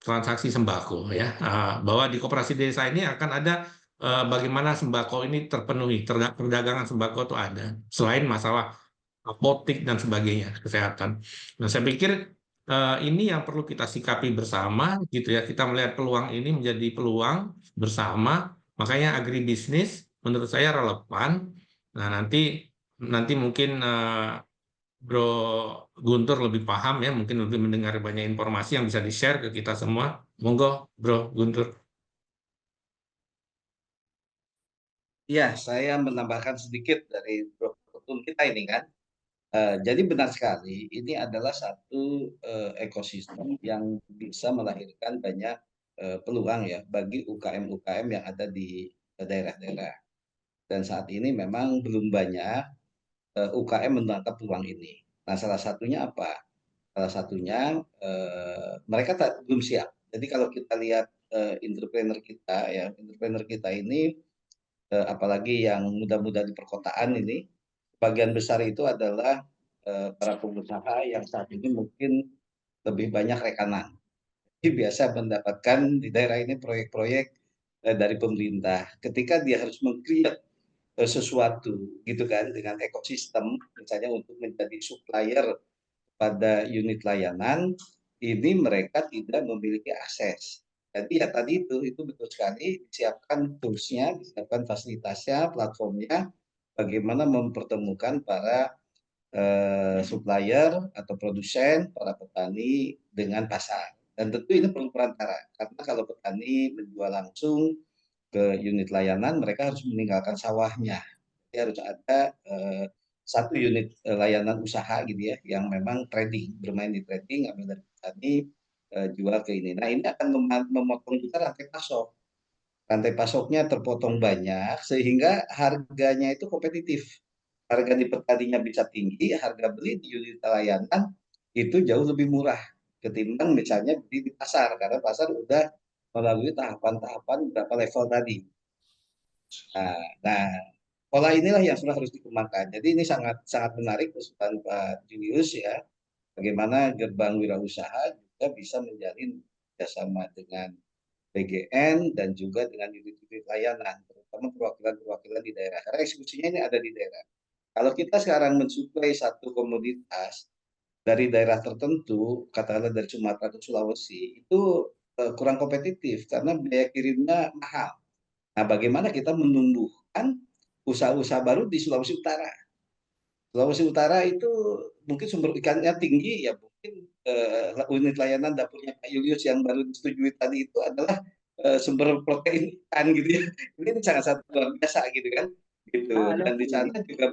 transaksi sembako ya. Bahwa di koperasi desa ini akan ada bagaimana sembako ini terpenuhi, perdagangan sembako itu ada, selain masalah apotik dan sebagainya, kesehatan. Nah, saya pikir ini yang perlu kita sikapi bersama gitu ya. Kita melihat peluang ini menjadi peluang bersama, makanya agribisnis menurut saya relevan. Nah, nanti mungkin Bro Guntur lebih paham ya, mungkin lebih mendengar banyak informasi yang bisa di-share ke kita semua. Monggo, Bro Guntur. Ya, saya menambahkan sedikit dari ketum kita ini kan. Jadi benar sekali, ini adalah satu ekosistem yang bisa melahirkan banyak peluang ya bagi UKM-UKM yang ada di daerah-daerah. Dan saat ini memang belum banyak UKM menangkap peluang ini. Nah, salah satunya apa? Salah satunya mereka belum siap. Jadi kalau kita lihat entrepreneur kita ini, apalagi yang muda-muda di perkotaan ini, bagian besar itu adalah para pengusaha yang saat ini mungkin lebih banyak rekanan. Jadi biasa mendapatkan di daerah ini proyek-proyek dari pemerintah. Ketika dia harus meng-create sesuatu gitu kan dengan ekosistem, misalnya untuk menjadi supplier pada unit layanan, ini mereka tidak memiliki akses. Jadi ya tadi itu betul sekali, disiapkan tools-nya, disiapkan fasilitasnya, platformnya, bagaimana mempertemukan para supplier atau produsen, para petani dengan pasar. Dan tentu ini perlu perantara, karena kalau petani menjual langsung ke unit layanan, mereka harus meninggalkan sawahnya. Jadi harus ada satu unit layanan usaha gitu ya, yang memang trading, bermain di trading, ambil dari petani, jual ke ini. Nah, ini akan memotong juga rantai pasok. rantai pasoknya terpotong banyak sehingga harganya itu kompetitif. Harga di petaninya bisa tinggi, harga beli di unit layanan itu jauh lebih murah ketimbang misalnya beli di pasar karena pasar udah melalui tahapan-tahapan beberapa level tadi. Nah, pola inilah yang sudah harus dikembangkan. Jadi ini sangat sangat menarik usulan Pak Julius ya, bagaimana gerbang wirausaha juga bisa menjalin kerjasama dengan PGN dan juga dengan unit-unit layanan, terutama perwakilan-perwakilan di daerah. Karena eksekusinya ini ada di daerah. Kalau kita sekarang mensuplai satu komoditas dari daerah tertentu, katakanlah dari Sumatera atau Sulawesi, itu kurang kompetitif karena biaya kirimnya mahal. Nah, bagaimana kita menumbuhkan usaha-usaha baru di Sulawesi Utara? Sulawesi Utara itu mungkin sumber ikannya tinggi, ya mungkin unit layanan dapurnya Pak Julius yang baru disetujui tadi itu adalah sumber protein ikan gitu ya. Ini sangat luar biasa gitu kan. Gitu. Ada Dan di sih. sana juga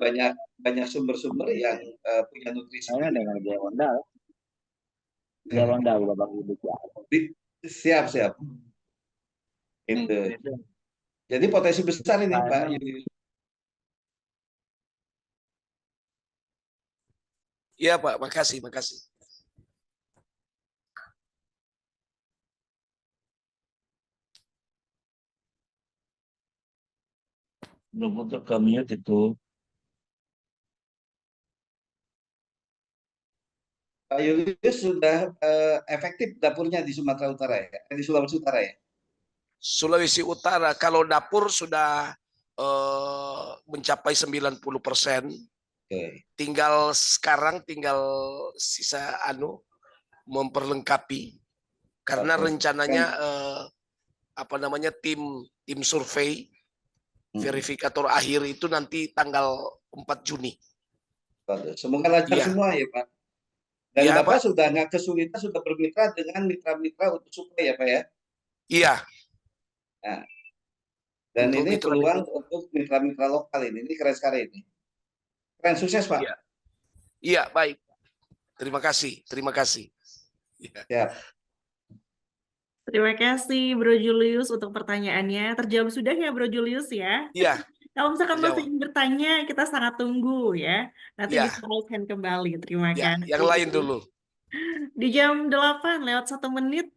banyak sumber-sumber yang punya nutrisi Saya tinggi. dengan Jawanda. Jawanda Bapak Ibu. Siap. Itu. Jadi potensi besar ini Pak Julius. Iya Pak, makasih. Belum untuk commute itu. Pak Julius sudah efektif dapurnya di Sumatera Utara ya, di Sulawesi Utara ya. Sulawesi Utara, kalau dapur sudah mencapai 90%, Oke. sekarang tinggal sisa memperlengkapi karena Oke. rencananya tim survei verifikator akhir itu nanti tanggal 4 Juni. Semoga lancar Iya. semua ya Pak. Dan Iya, Bapak Pak. sudah nggak kesulitan, sudah bermitra dengan mitra-mitra untuk suplai ya Pak ya. Iya. Nah, dan Untuk ini mitra peluang untuk mitra-mitra lokal ini keren sekali ini. Keren, sukses Pak. Iya, baik. Terima kasih. Ya. Siap. Terima kasih Bro Julius untuk pertanyaannya. Terjawab sudah ya Bro Julius ya? Iya. Kalau misalkan masih Terjawab. ingin bertanya, kita sangat tunggu ya. Nanti Iya. bisa raise hand kembali. Terima Ya, kasih. yang lain dulu. Di jam 8 lewat 1 menit,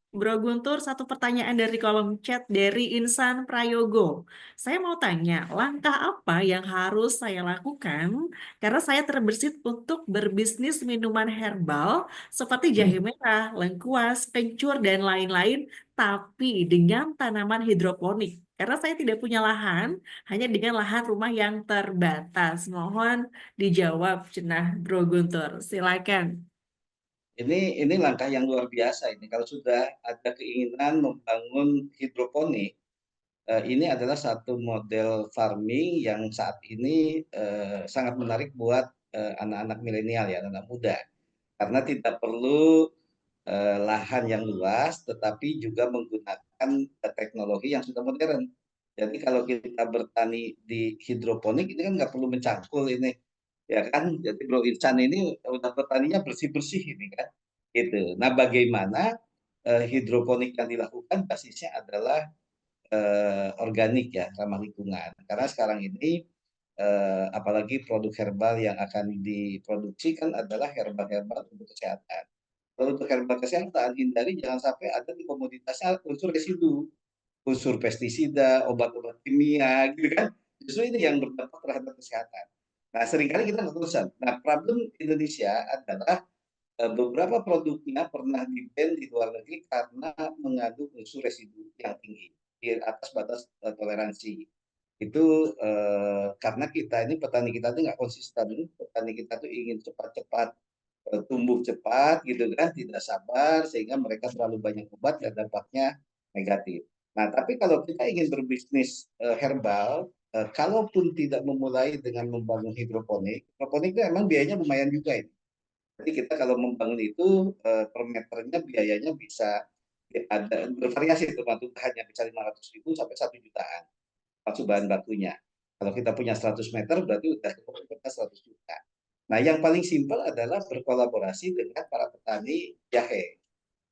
Bro Guntur, satu pertanyaan dari kolom chat dari Insan Prayogo. Saya mau tanya, langkah apa yang harus saya lakukan karena saya terbersit untuk berbisnis minuman herbal seperti jahe merah, lengkuas, kencur, dan lain-lain, tapi dengan tanaman hidroponik. Karena saya tidak punya lahan, hanya dengan lahan rumah yang terbatas. Mohon dijawab, cenah Bro Guntur. Silakan. Ini langkah yang luar biasa ini. Kalau sudah ada keinginan membangun hidroponik, ini adalah satu model farming yang saat ini sangat menarik buat anak-anak milenial ya, anak muda. Karena tidak perlu lahan yang luas, tetapi juga menggunakan teknologi yang sudah modern. Jadi kalau kita bertani di hidroponik ini kan nggak perlu mencangkul ini, ya kan? Jadi Bro Insan ini udah bertaninya bersih-bersih ini kan, gitu. Nah, bagaimana hidroponik yang dilakukan basisnya adalah organik ya, ramah lingkungan. Karena sekarang ini apalagi produk herbal yang akan diproduksi kan adalah herbal-herbal untuk kesehatan. Kalau untuk herbal kesehatan, hindari jangan sampai ada di komoditasnya unsur residu, unsur pestisida, obat-obat kimia, gitu kan. Justru ini yang berdampak terhadap kesehatan. Nah, seringkali kita nggak urusan. Nah, problem Indonesia adalah beberapa produknya pernah di-ban di luar negeri karena mengandung unsur residu yang tinggi di atas batas toleransi. Itu karena kita ini petani kita tuh nggak konsisten, petani kita tuh ingin cepat-cepat tumbuh cepat gitu kan, tidak sabar sehingga mereka terlalu banyak obat dan dampaknya negatif. Nah, tapi kalau kita ingin berbisnis herbal, kalaupun tidak memulai dengan membangun hidroponik itu emang biayanya lumayan juga ini. Jadi kita kalau membangun itu per meternya biayanya bisa ada bervariasi termasuk hanya bisa 500.000 sampai 1 jutaan masuk bahan bakunya. Kalau kita punya 100 meter berarti udah kita 100 juta. Nah, yang paling simpel adalah berkolaborasi dengan para petani jahe.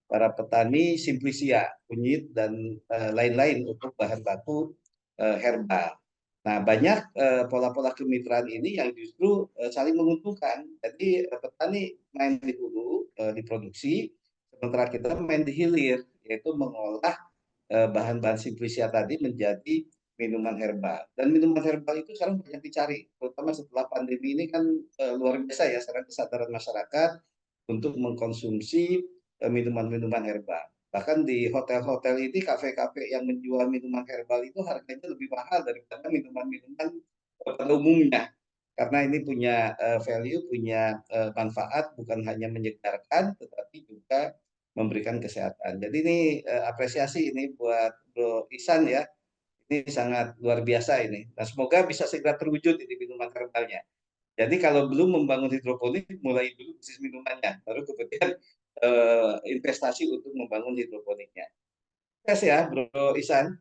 para petani Simplisia, kunyit dan lain-lain untuk bahan baku herbal. Nah, banyak pola-pola kemitraan ini yang justru saling menguntungkan. Jadi petani main di hulu, di produksi, sementara kita main di hilir, yaitu mengolah bahan-bahan Simplisia tadi menjadi minuman herbal. Dan minuman herbal itu sekarang banyak dicari, terutama setelah pandemi ini kan luar biasa ya, sekarang kesadaran masyarakat untuk mengkonsumsi minuman-minuman herbal. Bahkan di hotel-hotel ini, kafe-kafe yang menjual minuman herbal itu harganya lebih mahal daripada minuman-minuman pada umumnya. Karena ini punya value, punya manfaat, bukan hanya menyegarkan, tetapi juga memberikan kesehatan. Jadi ini apresiasi ini buat Bro Isan ya. Ini sangat luar biasa ini. Nah, semoga bisa segera terwujud ini minuman herbalnya. Jadi kalau belum membangun hidroponik, mulai dulu bisnis minumannya, baru kemudian investasi untuk membangun hidroponiknya. Terima kasih ya, Bro Isan.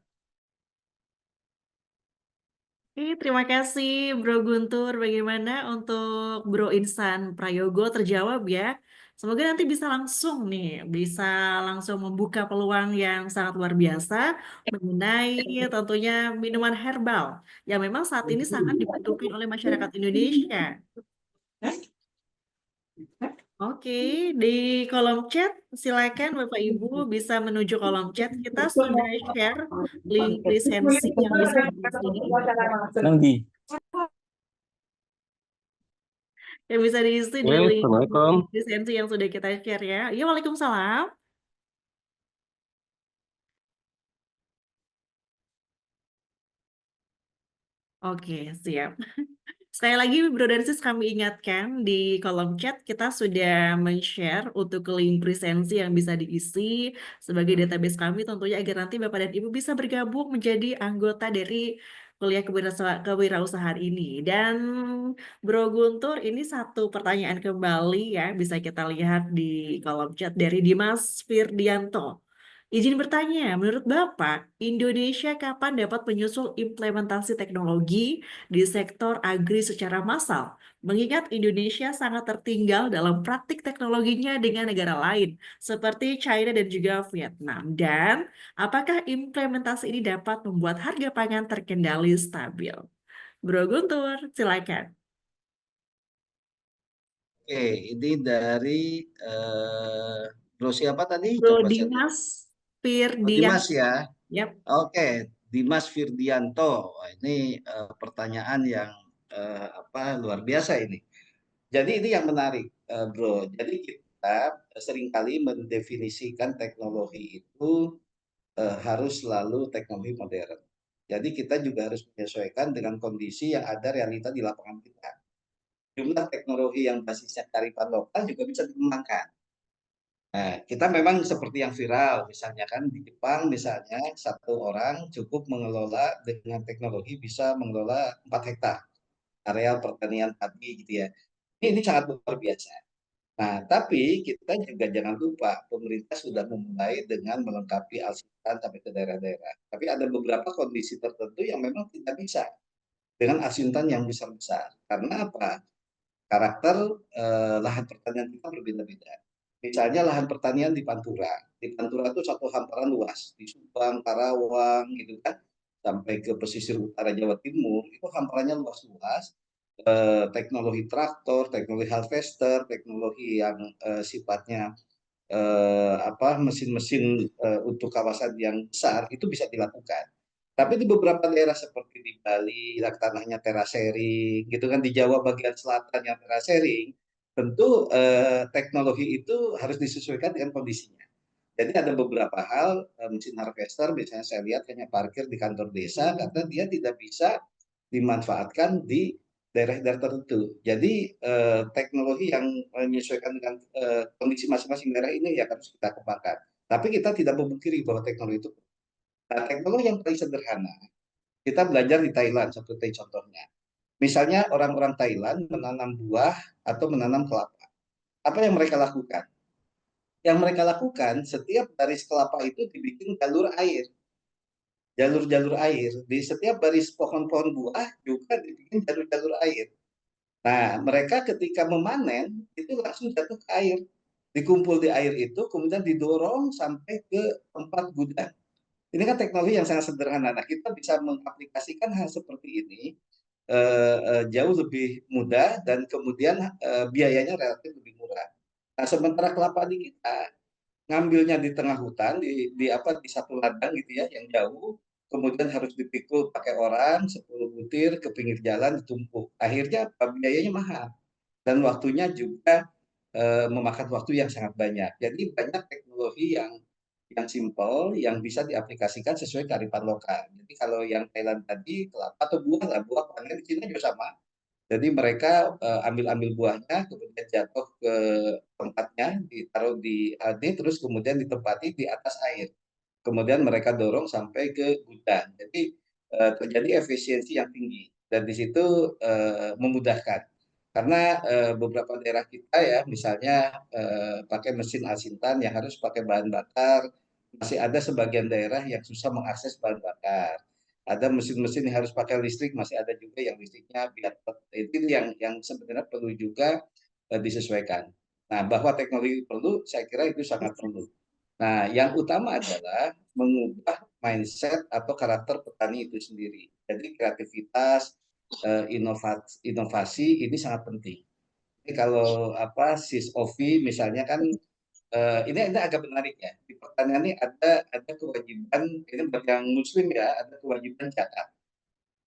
Terima kasih Bro Guntur. Bagaimana untuk Bro Insan Prayogo terjawab ya? Semoga nanti bisa langsung nih, bisa langsung membuka peluang yang sangat luar biasa mengenai tentunya minuman herbal yang memang saat ini sangat dibutuhkan oleh masyarakat Indonesia. Oke, di kolom chat silakan Bapak Ibu bisa menuju kolom chat. Kita sudah share link lisensi yang bisa diisi. Nanggi. Yang bisa diisi di link Assalamualaikum. lisensi yang sudah kita share ya. Ya, Waalaikumsalam. Oke, siap. Sekali lagi, Bro dan Sis, kami ingatkan di kolom chat kita sudah men-share untuk link lisensi yang bisa diisi sebagai database kami tentunya agar nanti Bapak dan Ibu bisa bergabung menjadi anggota dari kuliah kewirausahaan ini. Dan Bro Guntur, ini satu pertanyaan kembali ya, bisa kita lihat di kolom chat dari Dimas Firdianto. Izin bertanya, menurut Bapak, Indonesia kapan dapat menyusul implementasi teknologi di sektor agri secara massal? Mengingat Indonesia sangat tertinggal dalam praktik teknologinya dengan negara lain, seperti China dan juga Vietnam. Dan apakah implementasi ini dapat membuat harga pangan terkendali stabil? Bro Guntur, silakan. Oke, ini dari Bro siapa tadi? Bro Coba saya lihat. Dimas Oh, Dimas Firdian. ya. Yap. Oke, Dimas Firdianto. Wah, ini pertanyaan yang luar biasa ini. Jadi ini yang menarik, Bro. Jadi kita seringkali mendefinisikan teknologi itu harus selalu teknologi modern. Jadi kita juga harus menyesuaikan dengan kondisi yang ada realita di lapangan kita. Jumlah teknologi yang basisnya kearifan lokal juga bisa dikembangkan. Nah, kita memang seperti yang viral, misalnya kan di Jepang misalnya satu orang cukup mengelola dengan teknologi bisa mengelola 4 hektar areal pertanian padi gitu ya. Ini sangat luar biasa. Nah, tapi kita juga jangan lupa pemerintah sudah memulai dengan melengkapi alsintan sampai ke daerah-daerah. Tapi ada beberapa kondisi tertentu yang memang tidak bisa dengan alsintan yang besar-besar. Karena apa? Karakter lahan pertanian kita berbeda-beda. Misalnya lahan pertanian di Pantura. Di Pantura itu satu hamparan luas, di Subang, Karawang, gitu kan, sampai ke pesisir utara Jawa Timur, itu hamparannya luas-luas. Teknologi traktor, teknologi harvester, teknologi yang sifatnya mesin-mesin untuk kawasan yang besar itu bisa dilakukan. Tapi di beberapa daerah seperti di Bali, tanahnya terasering, gitu kan, di Jawa bagian selatan yang terasering, tentu teknologi itu harus disesuaikan dengan kondisinya. Jadi ada beberapa hal, mesin harvester misalnya saya lihat hanya parkir di kantor desa karena dia tidak bisa dimanfaatkan di daerah-daerah tertentu. Jadi teknologi yang menyesuaikan dengan kondisi masing-masing daerah ini ya harus kita kembangkan. Tapi kita tidak memungkiri bahwa teknologi itu. Nah, teknologi yang paling sederhana, kita belajar di Thailand seperti contohnya. Misalnya orang-orang Thailand menanam buah atau menanam kelapa. Apa yang mereka lakukan? Yang mereka lakukan, setiap baris kelapa itu dibikin jalur air. Jalur-jalur air. Di setiap baris pohon-pohon buah juga dibikin jalur-jalur air. Nah, mereka ketika memanen, itu langsung jatuh ke air. dikumpul di air itu, kemudian didorong sampai ke tempat gudang. Ini kan teknologi yang sangat sederhana. Nah, kita bisa mengaplikasikan hal seperti ini jauh lebih mudah dan kemudian biayanya relatif lebih murah. Nah, sementara kelapa di kita ngambilnya di tengah hutan, di satu ladang gitu ya, yang jauh, kemudian harus dipikul pakai orang 10 butir ke pinggir jalan ditumpuk. Akhirnya biayanya mahal dan waktunya juga memakan waktu yang sangat banyak. Jadi banyak teknologi yang simpel yang bisa diaplikasikan sesuai kearifan lokal. Jadi kalau yang Thailand tadi kelapa atau buah lah, buah panen di Cina juga sama. Jadi mereka ambil buahnya, kemudian jatuh ke tempatnya, ditaruh di ini, terus kemudian ditempati di atas air. Kemudian mereka dorong sampai ke gudang. Jadi terjadi efisiensi yang tinggi dan di situ memudahkan. Karena beberapa daerah kita ya, misalnya pakai mesin Asintan yang harus pakai bahan bakar, masih ada sebagian daerah yang susah mengakses bahan bakar. Ada mesin-mesin yang harus pakai listrik, masih ada juga yang listriknya itu yang sebenarnya perlu juga disesuaikan. Nah, bahwa teknologi perlu, saya kira itu sangat perlu. Nah, yang utama adalah mengubah mindset atau karakter petani itu sendiri. Jadi kreativitas, inovasi ini sangat penting. Jadi kalau SIS-OFI misalnya kan ini agak menarik ya. Di pertanian ini ada kewajiban, ini bagi yang muslim ya, ada kewajiban zakat.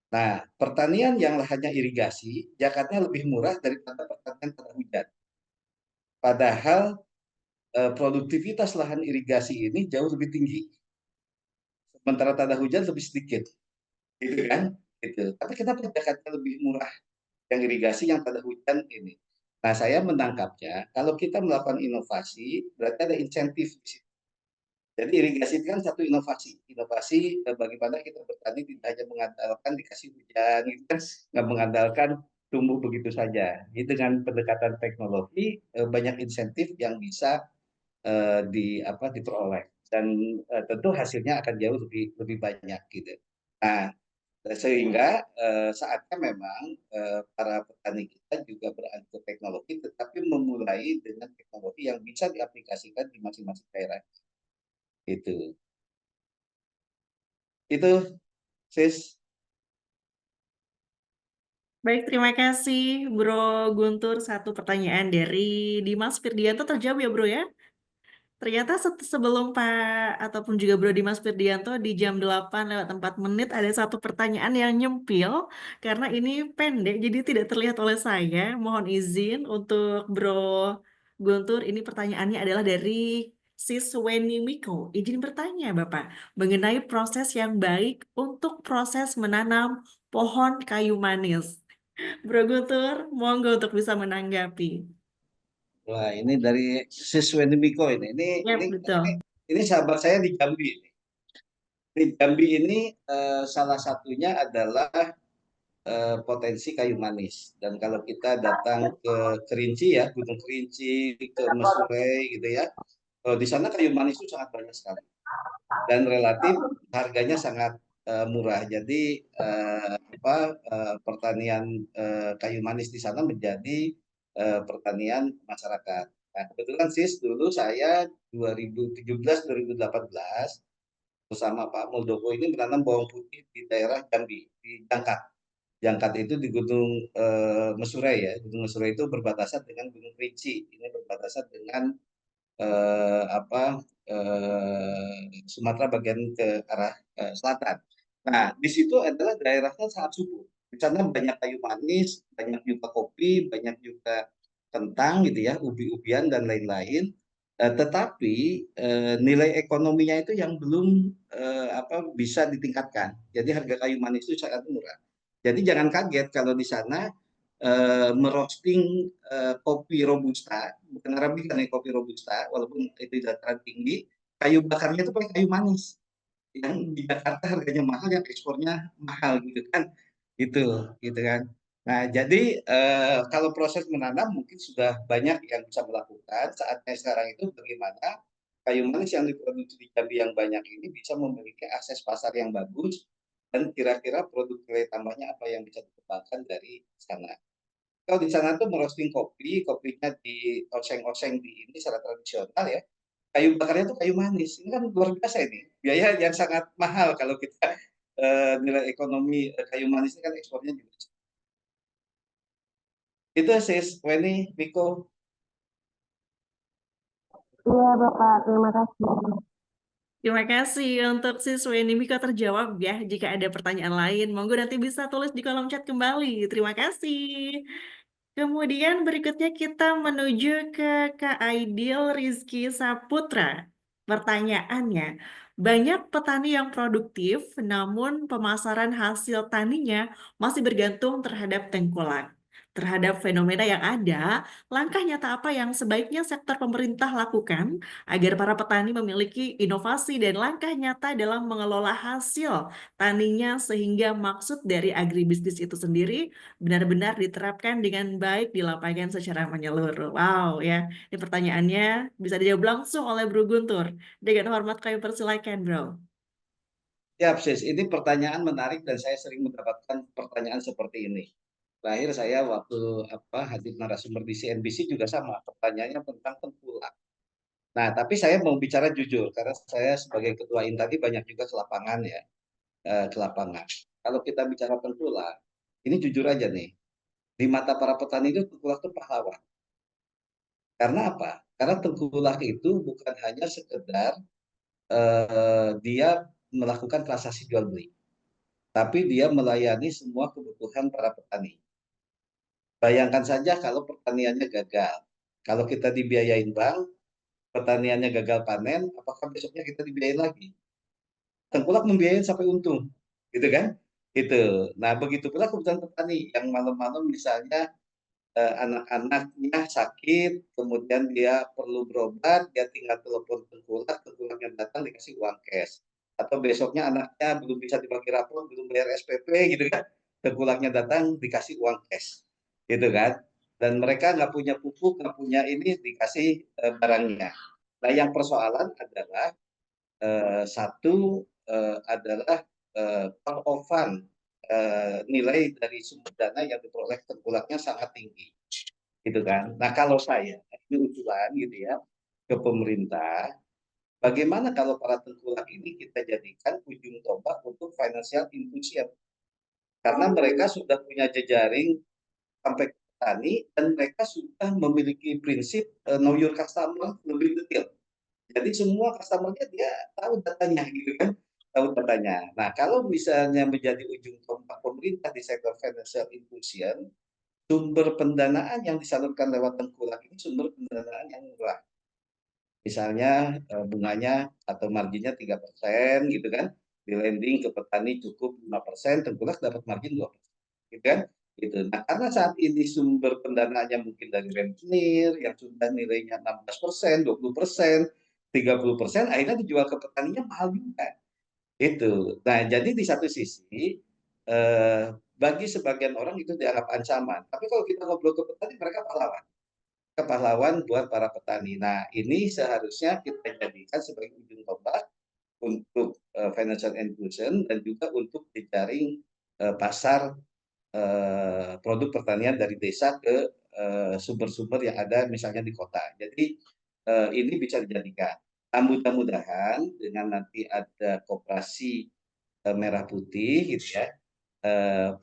Nah, pertanian yang lahannya irigasi, zakatnya lebih murah daripada pertanian tanah hujan. Padahal produktivitas lahan irigasi ini jauh lebih tinggi. Sementara tanah hujan lebih sedikit, gitu kan? Gitu. Tapi kenapa zakatnya lebih murah yang irigasi yang tanah hujan ini? Nah, saya menangkapnya kalau kita melakukan inovasi berarti ada insentif di situ. Jadi irigasi itu kan satu inovasi. Inovasi bagaimana kita bertani tidak hanya mengandalkan dikasih hujan, gitu kan, nggak mengandalkan tumbuh begitu saja. Jadi dengan pendekatan teknologi banyak insentif yang bisa diperoleh dan tentu hasilnya akan jauh lebih banyak gitu. Nah, sehingga saatnya memang para petani kita juga beralih ke teknologi, tetapi memulai dengan teknologi yang bisa diaplikasikan di masing-masing daerah. Itu sis. Baik, terima kasih Bro Guntur. Satu pertanyaan dari Dimas Firdianto terjawab ya Bro ya. Ternyata sebelum Pak ataupun juga Bro Dimas Firdianto di jam 8:04 ada satu pertanyaan yang nyempil karena ini pendek jadi tidak terlihat oleh saya. Mohon izin untuk Bro Guntur. Ini pertanyaannya adalah dari Sis Weni Miko. Izin bertanya Bapak mengenai proses yang baik untuk proses menanam pohon kayu manis. Bro Guntur, monggo untuk bisa menanggapi. Wah, ini dari siswa Miko ini. Ya, betul. Ini sahabat saya di Jambi ini. Di Jambi ini salah satunya adalah potensi kayu manis. Dan kalau kita datang ke Kerinci ya, Gunung Kerinci, ke Mesurai gitu ya, di sana kayu manis itu sangat banyak sekali. Dan relatif harganya sangat murah. Jadi pertanian kayu manis di sana menjadi pertanian masyarakat. Nah, kebetulan sis dulu saya 2017-2018 bersama Pak Muldoko ini menanam bawang putih di daerah Jambi, di Jangkat. Jangkat itu di Gunung Mesurai ya. Gunung Mesurai itu berbatasan dengan Gunung Kerinci. Ini berbatasan dengan Sumatera bagian ke arah selatan. Nah, di situ adalah daerahnya sangat subur. Di sana banyak kayu manis, banyak juga kopi, banyak juga kentang gitu ya, ubi-ubian dan lain-lain. Tetapi nilai ekonominya itu yang belum bisa ditingkatkan. Jadi harga kayu manis itu sangat murah. Jadi jangan kaget kalau di sana merosting kopi robusta, bukan arabica nih, kopi robusta, walaupun itu dataran tinggi, kayu bakarnya itu pakai kayu manis. Yang di Jakarta harganya mahal, yang ekspornya mahal gitu kan, gitu kan. Nah, jadi kalau proses menanam mungkin sudah banyak yang bisa melakukan. Saatnya sekarang itu bagaimana kayu manis yang diproduksi di Jambi yang banyak ini bisa memiliki akses pasar yang bagus dan kira-kira produk nilai tambahnya apa yang bisa dikembangkan dari sana. Kalau di sana tuh merosting kopi, kopinya di oseng-oseng di ini secara tradisional ya. Kayu bakarnya tuh kayu manis. Ini kan luar biasa ini. Biaya yang sangat mahal kalau kita nilai ekonomi kayu manis ini kan ekspornya juga. Itu Sis, Weni, Miko. Iya, Bapak. Terima kasih. Terima kasih untuk siswa ini Miko terjawab ya. Jika ada pertanyaan lain, monggo nanti bisa tulis di kolom chat kembali. Terima kasih. Kemudian berikutnya kita menuju ke Kak Aidil Rizky Saputra. Pertanyaannya, banyak petani yang produktif, namun pemasaran hasil taninya masih bergantung terhadap tengkulak. Terhadap fenomena yang ada, langkah nyata apa yang sebaiknya sektor pemerintah lakukan agar para petani memiliki inovasi dan langkah nyata dalam mengelola hasil taninya sehingga maksud dari agribisnis itu sendiri benar-benar diterapkan dengan baik di lapangan secara menyeluruh. Wow, ya. Ini pertanyaannya bisa dijawab langsung oleh Bro Guntur. Dengan hormat kami persilakan, Bro. Ya, Sis, ini pertanyaan menarik dan saya sering mendapatkan pertanyaan seperti ini. Terakhir saya waktu hadir narasumber di CNBC juga sama, pertanyaannya tentang tengkulak. Nah, tapi saya mau bicara jujur karena saya sebagai ketua Intadi banyak juga ke lapangan ya, ke lapangan. Kalau kita bicara tengkulak, ini jujur aja nih, di mata para petani itu tengkulak itu pahlawan. Karena apa? Karena tengkulak itu bukan hanya sekedar dia melakukan transaksi jual beli, tapi dia melayani semua kebutuhan para petani. Bayangkan saja kalau pertaniannya gagal. Kalau kita dibiayain bank, pertaniannya gagal panen, apakah besoknya kita dibiayain lagi? Tengkulak membiayain sampai untung, gitu kan? Gitu. Nah, begitu pula kebutuhan petani yang malam-malam misalnya anak-anaknya sakit, kemudian dia perlu berobat, dia tinggal telepon tengkulak, tengkulaknya datang dikasih uang cash. Atau besoknya anaknya belum bisa dibagi rapor, belum bayar SPP, gitu kan? Tengkulaknya datang dikasih uang cash, gitu kan? Dan mereka nggak punya pupuk, nggak punya ini, dikasih barangnya. Nah, yang persoalan adalah satu adalah payoff-an nilai dari sumber dana yang diperoleh tengkulaknya sangat tinggi, gitu kan? Nah, kalau saya ini usulan gitu ya ke pemerintah, bagaimana kalau para tengkulak ini kita jadikan ujung tombak untuk financial inclusion, karena mereka sudah punya jejaring sampai ke petani dan mereka sudah memiliki prinsip know your customer lebih detail. Jadi semua customer-nya dia tahu datanya gitu kan, tahu datanya. Nah, kalau misalnya menjadi ujung tombak pemerintah di sektor financial inclusion, sumber pendanaan yang disalurkan lewat tengkulak ini sumber pendanaan yang murah. Misalnya bunganya atau marginnya 3% gitu kan, di lending ke petani cukup 5%, tengkulak dapat margin 2%, gitu kan? Gitu. Nah, karena saat ini sumber pendanaannya mungkin dari rentenir yang sudah nilainya 16%, 20%, 30%, akhirnya dijual ke petaninya mahal juga. Itu. Nah, jadi di satu sisi bagi sebagian orang itu dianggap ancaman. Tapi kalau kita ngobrol ke petani, mereka pahlawan buat para petani. Nah, ini seharusnya kita jadikan sebagai ujung tombak untuk financial inclusion dan juga untuk jejaring pasar produk pertanian dari desa ke sumber-sumber yang ada misalnya di kota. Jadi ini bisa dijadikan. Nah, mudah-mudahan dengan nanti ada koperasi merah putih gitu ya,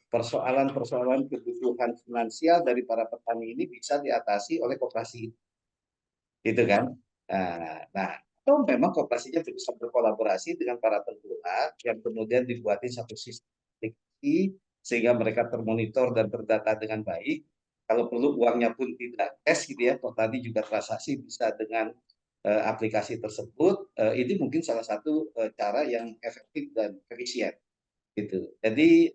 persoalan-persoalan kebutuhan finansial dari para petani ini bisa diatasi oleh koperasi, gitu kan? Nah, atau memang koperasinya bisa berkolaborasi dengan para tengkulak yang kemudian dibuatin satu sistem aplikasi sehingga mereka termonitor dan terdata dengan baik. Kalau perlu uangnya pun tidak cash gitu ya, petani juga transaksi bisa dengan aplikasi tersebut. Ini mungkin salah satu cara yang efektif dan efisien. Gitu. Jadi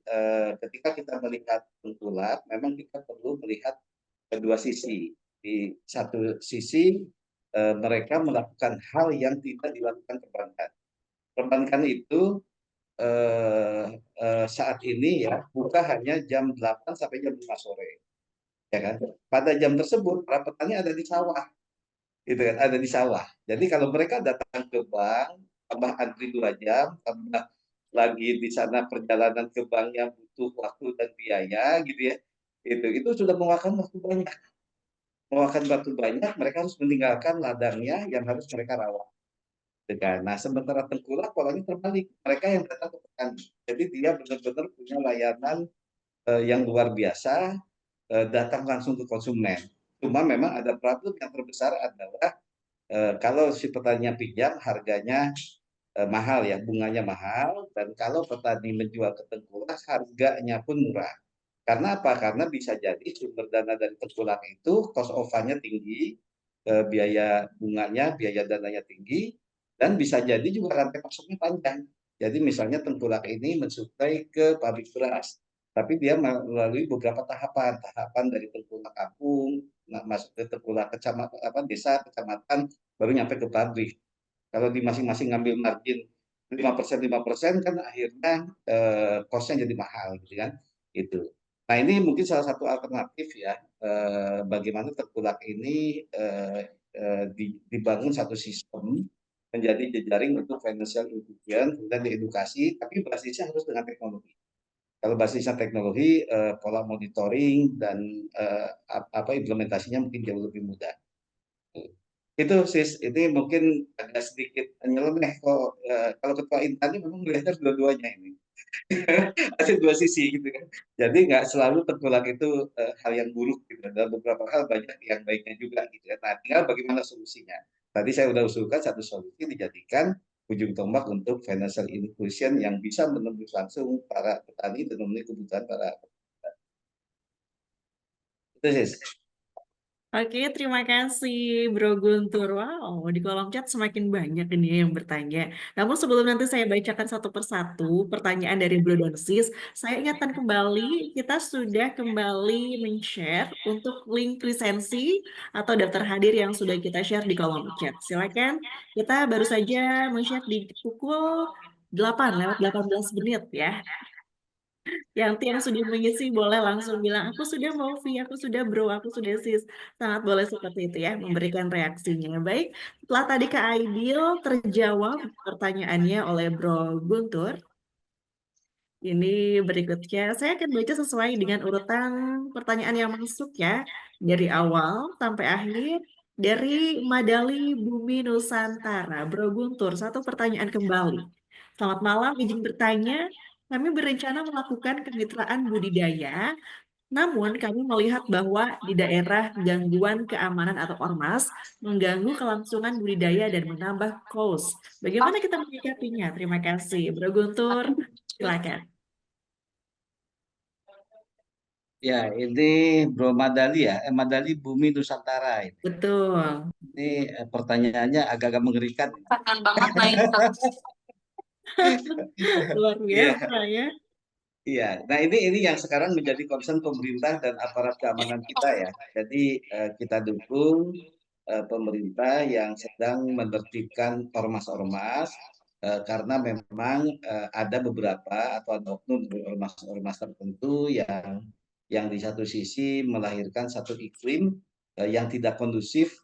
ketika kita melihat tengkulak, memang kita perlu melihat kedua sisi. Di satu sisi mereka melakukan hal yang tidak dilakukan perbankan. Perbankan itu saat ini ya buka hanya jam 8 sampai jam 5 sore. Ya kan? Pada jam tersebut para petani ada di sawah. Gitu kan, ada di sawah. Jadi kalau mereka datang ke bank, tambah antri 2 jam, tambah lagi di sana perjalanan ke banknya butuh waktu dan biaya gitu ya. Itu sudah memakan waktu banyak. Memakan waktu banyak, mereka harus meninggalkan ladangnya yang harus mereka rawat. Nah, sementara tengkulak polanya terbalik. Mereka yang datang ke petani. Jadi dia benar-benar punya layanan yang luar biasa, datang langsung ke konsumen. Cuma memang ada problem yang terbesar adalah kalau si petaninya pinjam, harganya mahal ya, bunganya mahal, dan kalau petani menjual ke tengkulak, harganya pun murah. Karena apa? Karena bisa jadi sumber dana dari tengkulak itu cost of fund-nya tinggi, biaya bunganya, biaya dananya tinggi, dan bisa jadi juga rantai pasoknya panjang. Jadi misalnya tengkulak ini mensuplai ke pabrik beras, tapi dia melalui beberapa tahapan, tahapan dari tengkulak kampung, masuk ke tengkulak kecamatan, desa, kecamatan, baru nyampe ke pabrik. Kalau di masing-masing ngambil margin 5% kan akhirnya cost-nya jadi mahal, gitu kan? Itu. Nah, ini mungkin salah satu alternatif ya, bagaimana tengkulak ini dibangun satu sistem menjadi jejaring untuk financial inclusion, kemudian diedukasi, tapi basisnya harus dengan teknologi. Kalau basisnya teknologi, pola monitoring dan implementasinya mungkin jauh lebih mudah. Itu sis, ini mungkin agak sedikit nyeleneh kok. Kalau ketua intannya memang melihatnya dua-duanya ini. Ada dua sisi gitu kan. Jadi nggak selalu tengkulak itu hal yang buruk gitu. Ada beberapa hal banyak yang baiknya juga gitu ya. Nah, tinggal bagaimana solusinya. Tadi saya sudah usulkan satu solusi dijadikan ujung tombak untuk financial inclusion yang bisa menembus langsung para petani dan memenuhi kebutuhan para petani. Itu sis. Oke, terima kasih Bro Guntur. Wow, di kolom chat semakin banyak ini yang bertanya. Namun sebelum nanti saya bacakan satu persatu pertanyaan dari Bro Donsis, saya ingatkan kembali, kita sudah kembali men-share untuk link lisensi atau daftar hadir yang sudah kita share di kolom chat. Silakan, kita baru saja men-share di pukul 8 lewat 18 menit ya. Yang sudah mengisi boleh langsung bilang, aku sudah mau Vi, aku sudah bro, aku sudah sis. Sangat boleh seperti itu ya, memberikan reaksinya. Baik, setelah tadi Kak Aidil terjawab pertanyaannya oleh Bro Guntur, ini berikutnya saya akan baca sesuai dengan urutan pertanyaan yang masuk ya. Dari awal sampai akhir. Dari Madali Bumi Nusantara, Bro Guntur, satu pertanyaan kembali. Selamat malam, izin bertanya. Kami berencana melakukan kemitraan budidaya, namun kami melihat bahwa di daerah gangguan keamanan atau ormas mengganggu kelangsungan budidaya dan menambah cost. Bagaimana kita menyikapinya? Terima kasih. Bro Guntur, silakan. Ya, ini Bro Madali ya, Madali Bumi Nusantara. Betul. Ini pertanyaannya agak-agak mengerikan. banget naik Luar Iya, biasa ya. iya. Nah, ini yang sekarang menjadi concern pemerintah dan aparat keamanan kita ya. Jadi kita dukung pemerintah yang sedang menertibkan ormas-ormas karena memang ada beberapa atau ada oknum ormas-ormas tertentu yang di satu sisi melahirkan satu iklim yang tidak kondusif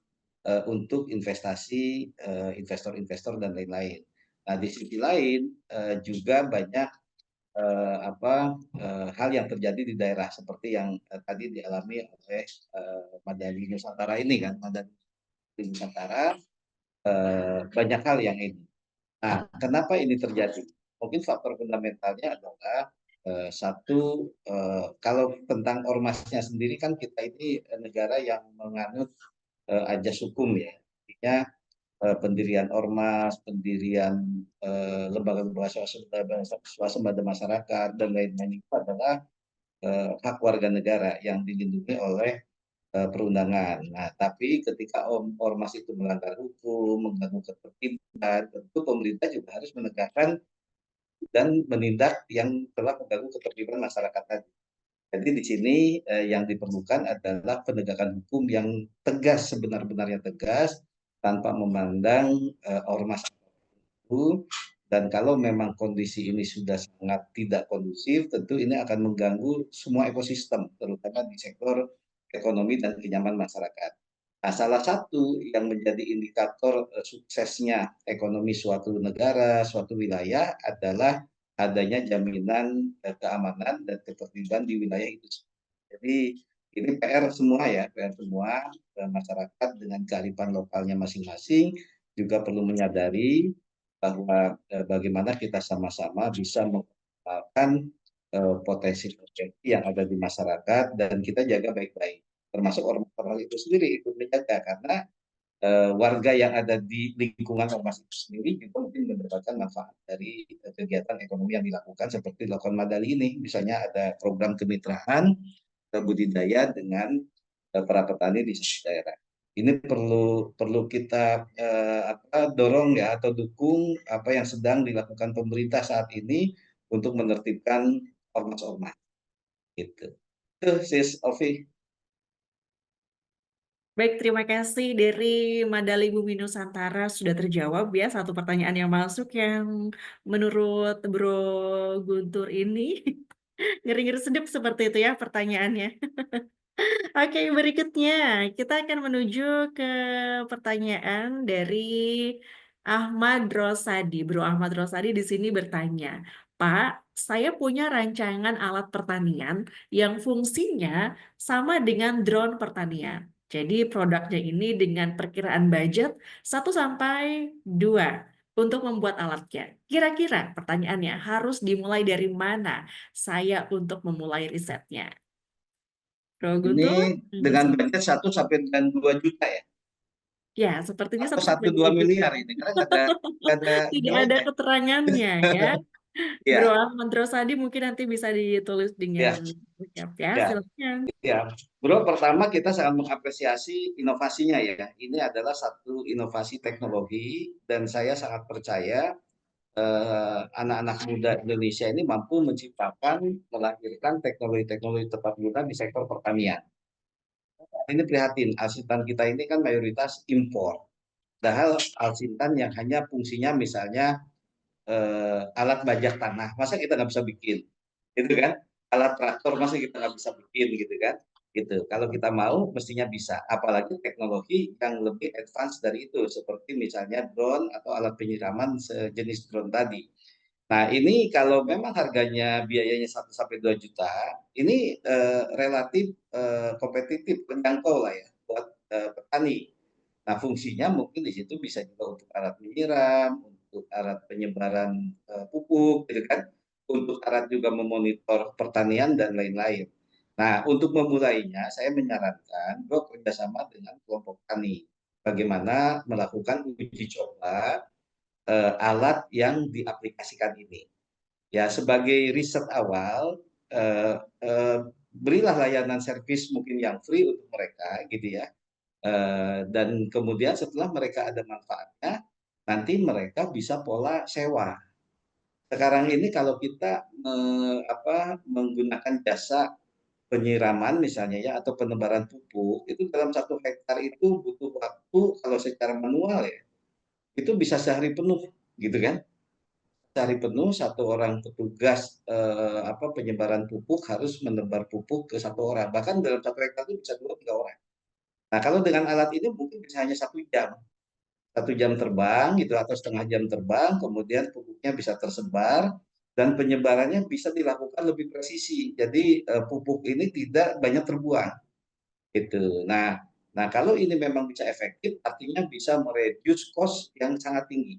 untuk investasi investor-investor dan lain-lain. Nah, di sisi lain juga banyak hal yang terjadi di daerah seperti yang tadi dialami oleh Madani Nusantara ini kan, Madani Nusantara banyak hal yang ini. Nah, kenapa ini terjadi? Mungkin faktor fundamentalnya adalah satu, kalau tentang ormasnya sendiri kan kita ini negara yang menganut ajas hukum ya, artinya pendirian ormas, pendirian lembaga-lembaga swasembada masyarakat dan lain-lain itu adalah hak warga negara yang dilindungi oleh perundangan. Nah, tapi ketika ormas itu melanggar hukum, mengganggu ketertiban, tentu pemerintah juga harus menegakkan dan menindak yang telah mengganggu ketertiban masyarakat tadi. Jadi di sini yang diperlukan adalah penegakan hukum yang tegas, sebenar-benarnya tegas, tanpa memandang ormas itu. Dan kalau memang kondisi ini sudah sangat tidak kondusif, tentu ini akan mengganggu semua ekosistem, terutama di sektor ekonomi dan kenyamanan masyarakat. Nah, salah satu yang menjadi indikator suksesnya ekonomi suatu negara, suatu wilayah adalah adanya jaminan keamanan dan ketertiban di wilayah itu. Jadi ini PR semua ya, PR semua masyarakat dengan kearifan lokalnya masing-masing juga perlu menyadari bahwa bagaimana kita sama-sama bisa mengembangkan potensi-potensi yang ada di masyarakat dan kita jaga baik-baik. Termasuk ormas itu sendiri ikut menjaga karena warga yang ada di lingkungan ormas itu sendiri juga mungkin mendapatkan manfaat dari kegiatan ekonomi yang dilakukan seperti dilakukan Madali ini. Misalnya ada program kemitraan budidaya dengan para petani di satu daerah. Ini perlu kita dorong ya atau dukung apa yang sedang dilakukan pemerintah saat ini untuk menertibkan ormas-ormas gitu. Itu Sis Ovi. Baik, terima kasih dari Madali Bumi Nusantara sudah terjawab ya satu pertanyaan yang masuk yang menurut Bro Guntur ini ngeri-ngeri sedap seperti itu ya pertanyaannya. Oke, berikutnya kita akan menuju ke pertanyaan dari Ahmad Rosadi. Bro Ahmad Rosadi di sini bertanya, Pak, saya punya rancangan alat pertanian yang fungsinya sama dengan drone pertanian. Jadi produknya ini dengan perkiraan budget 1 sampai 2 untuk membuat alatnya. Kira-kira pertanyaannya harus dimulai dari mana saya untuk memulai risetnya? Bro Guntur? Ini dengan budget 1 sampai dengan 2 juta ya. Ya, sepertinya Atau 1 sampai 1-2 2 juta. miliar ini karena nggak ada Tidak ada nilainya. keterangannya ya. Bro Ya, Ahmad Rosadi mungkin nanti bisa ditulis dengan ya, lengkap ya. ya. Silakan. Ya, Bro, pertama kita sangat mengapresiasi inovasinya ya. Ini adalah satu inovasi teknologi dan saya sangat percaya anak-anak muda Indonesia ini mampu menciptakan, melahirkan teknologi-teknologi tepat guna di sektor pertanian. Ini prihatin, alsintan kita ini kan mayoritas impor. Padahal alsintan yang hanya fungsinya misalnya alat bajak tanah, masa kita nggak bisa bikin, gitu kan? Alat traktor masa kita nggak bisa bikin, gitu kan? Gitu. Kalau kita mau, mestinya bisa. Apalagi teknologi yang lebih advance dari itu, seperti misalnya drone atau alat penyiraman sejenis drone tadi. Nah, ini kalau memang harganya biayanya 1 sampai 2 juta, ini relatif kompetitif, menjangkau lah ya buat petani. Nah, fungsinya mungkin di situ bisa juga untuk alat menyiram, untuk alat penyebaran pupuk, gitu kan, untuk alat juga memonitor pertanian dan lain-lain. Nah, untuk memulainya, saya menyarankan Bro kerjasama dengan kelompok tani. Bagaimana melakukan uji coba alat yang diaplikasikan ini. Ya, sebagai riset awal, berilah layanan servis mungkin yang free untuk mereka, gitu ya. Dan kemudian setelah mereka ada manfaatnya, nanti mereka bisa pola sewa. Sekarang ini kalau kita menggunakan jasa penyiraman misalnya ya atau penebaran pupuk itu dalam 1 hektar itu butuh waktu kalau secara manual ya itu bisa sehari penuh gitu kan. Sehari penuh 1 orang petugas penyebaran pupuk harus menebar pupuk ke 1 orang. Bahkan dalam 1 hektar itu bisa 2-3 orang. Nah, kalau dengan alat ini mungkin bisa hanya 1 jam. 1 jam terbang gitu atau setengah jam terbang, kemudian pupuknya bisa tersebar dan penyebarannya bisa dilakukan lebih presisi. Jadi pupuk ini tidak banyak terbuang gitu. Nah, kalau ini memang bisa efektif, artinya bisa mereduce cost yang sangat tinggi.